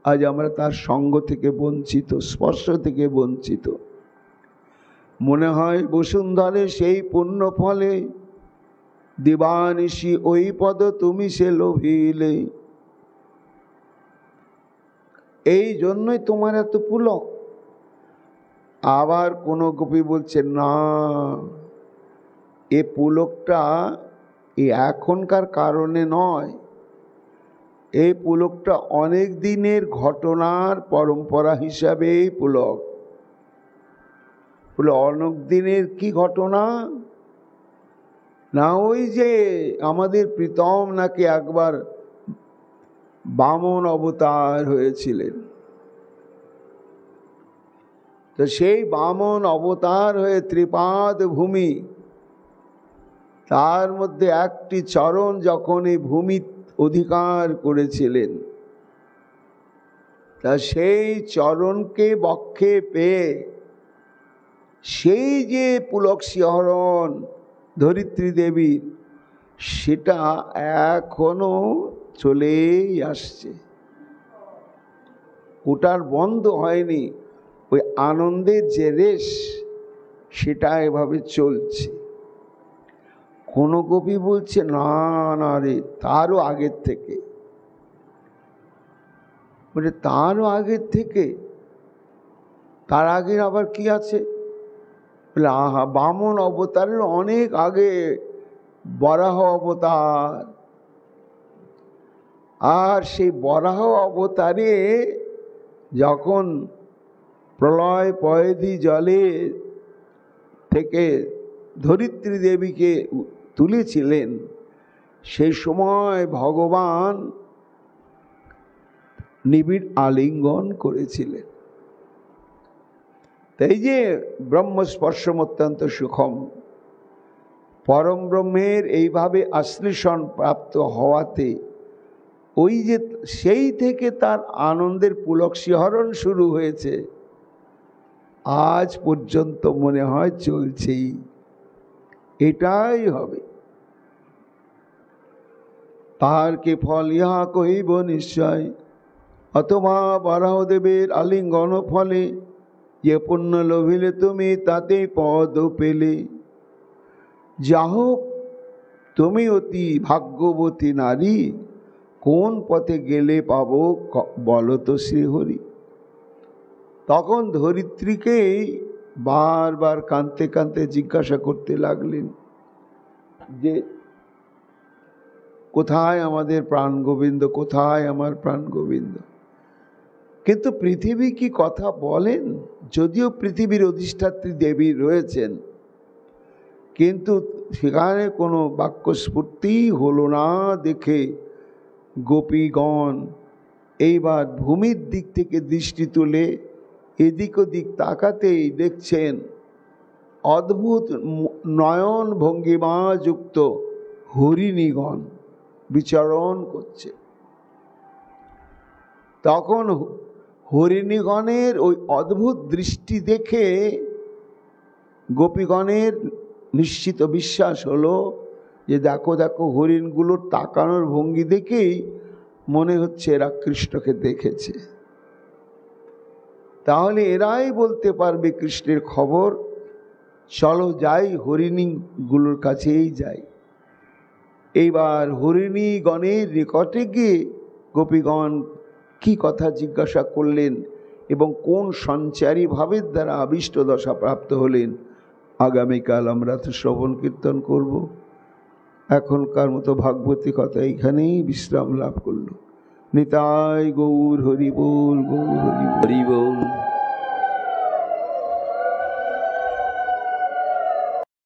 আজ আমরা তার সঙ্গ থেকে বঞ্চিত, স্পর্শ থেকে বঞ্চিত। মনে হয় বসুন্ধরে সেই পুণ্য ফলে দিবানিশি ওই পদ তুমি সে লোভিলে। এই জন্যই তোমার এত পুলক। আবার কোনো গোপী বলছে না, এ পুলকটা এই এখনকার কারণে নয়, এই পুলকটা অনেক দিনের ঘটনার পরম্পরা হিসাবে পুলক। বলে অনেক দিনের কি ঘটনা? না ওই যে আমাদের প্রীতম নাকি একবার বামন অবতার হয়েছিলেন, তো সেই বামন অবতার হয়ে ত্রিপাদ ভূমি, তার মধ্যে একটি চরণ যখন এই ভূমি অধিকার করেছিলেন, তা সেই চরণকে বক্ষে পেয়ে সেই যে পুলক শিহরণ ধরিত্রী দেবীর, সেটা এখনো চলেই আসছে, ওটার বন্ধ হয়নি। ওই আনন্দের যে রেশ, সেটা এভাবে চলছে। কোনো গোপী বলছে না না রে, তারও আগের থেকে। বলে তারও আগের থেকে? তার আগের আবার কি আছে? বলে আহা, বামন অবতারের অনেক আগে বরাহ অবতার। আর সেই বরাহ অবতারে যখন প্রলয় পয়দি জলে থেকে ধরিত্রী দেবীকে তুলেছিলেন, সেই সময় ভগবান নিবিড় আলিঙ্গন করেছিলেন। তাই যে ব্রহ্মস্পর্শম অত্যন্ত সুখম, পরম ব্রহ্মের এইভাবে আশ্লেষণ প্রাপ্ত হওয়াতে ওই যে সেই থেকে তার আনন্দের পুলক শিহরণ শুরু হয়েছে, আজ পর্যন্ত মনে হয় চলছেই। এটাই হবে। তার কে ফল ইহা কহিব নিশ্চয়, অথবা বরাহদেবের আলিঙ্গন ফলে যে পুণ্য লোভিলে তুমি তাতে পদ পেলে। যা হোক, তুমি অতি ভাগ্যবতী নারী, কোন পথে গেলে পাবো বলো তো শ্রীহরি। তখন ধরিত্রীকেই বারবার কাঁদতে কাঁদতে জিজ্ঞাসা করতে লাগলেন যে কোথায় আমাদের প্রাণ গোবিন্দ, কোথায় আমার প্রাণ গোবিন্দ। কিন্তু পৃথিবী কি কথা বলেন? যদিও পৃথিবীর অধিষ্ঠাত্রী দেবী রয়েছেন, কিন্তু সেখানে কোনো বাক্যস্ফূর্তি হলো না দেখে গোপীগণ এইবার ভূমির দিক থেকে দৃষ্টি তুলে এদিক ওদিক তাকাতেই দেখছেন অদ্ভুত নয়ন ভঙ্গিমা যুক্ত হরিণীগণ বিচরণ করছে। তখন হরিণীগণের ওই অদ্ভুত দৃষ্টি দেখে গোপীগণের নিশ্চিত বিশ্বাস হলো যে দেখো দেখো, হরিণগুলোর তাকানোর ভঙ্গি দেখেই মনে হচ্ছে এরা কৃষ্ণকে দেখেছে। তাহলে এরাই বলতে পারবে কৃষ্ণের খবর। চলো যাই, হরিণীগুলোর কাছেই যাই। এইবার হরিণীগণের নিকটে গিয়ে গোপীগণ কি কথা জিজ্ঞাসা করলেন এবং কোন সঞ্চারী ভাবের দ্বারা আবিষ্ট দশা প্রাপ্ত হলেন, আগামীকাল আমরা তো শ্রবণ কীর্তন করব। এখনকার মতো ভাগবতী কথা এইখানেই বিশ্রাম লাভ করল। নিতাই গৌর হরি বল, গৌর হরি বল।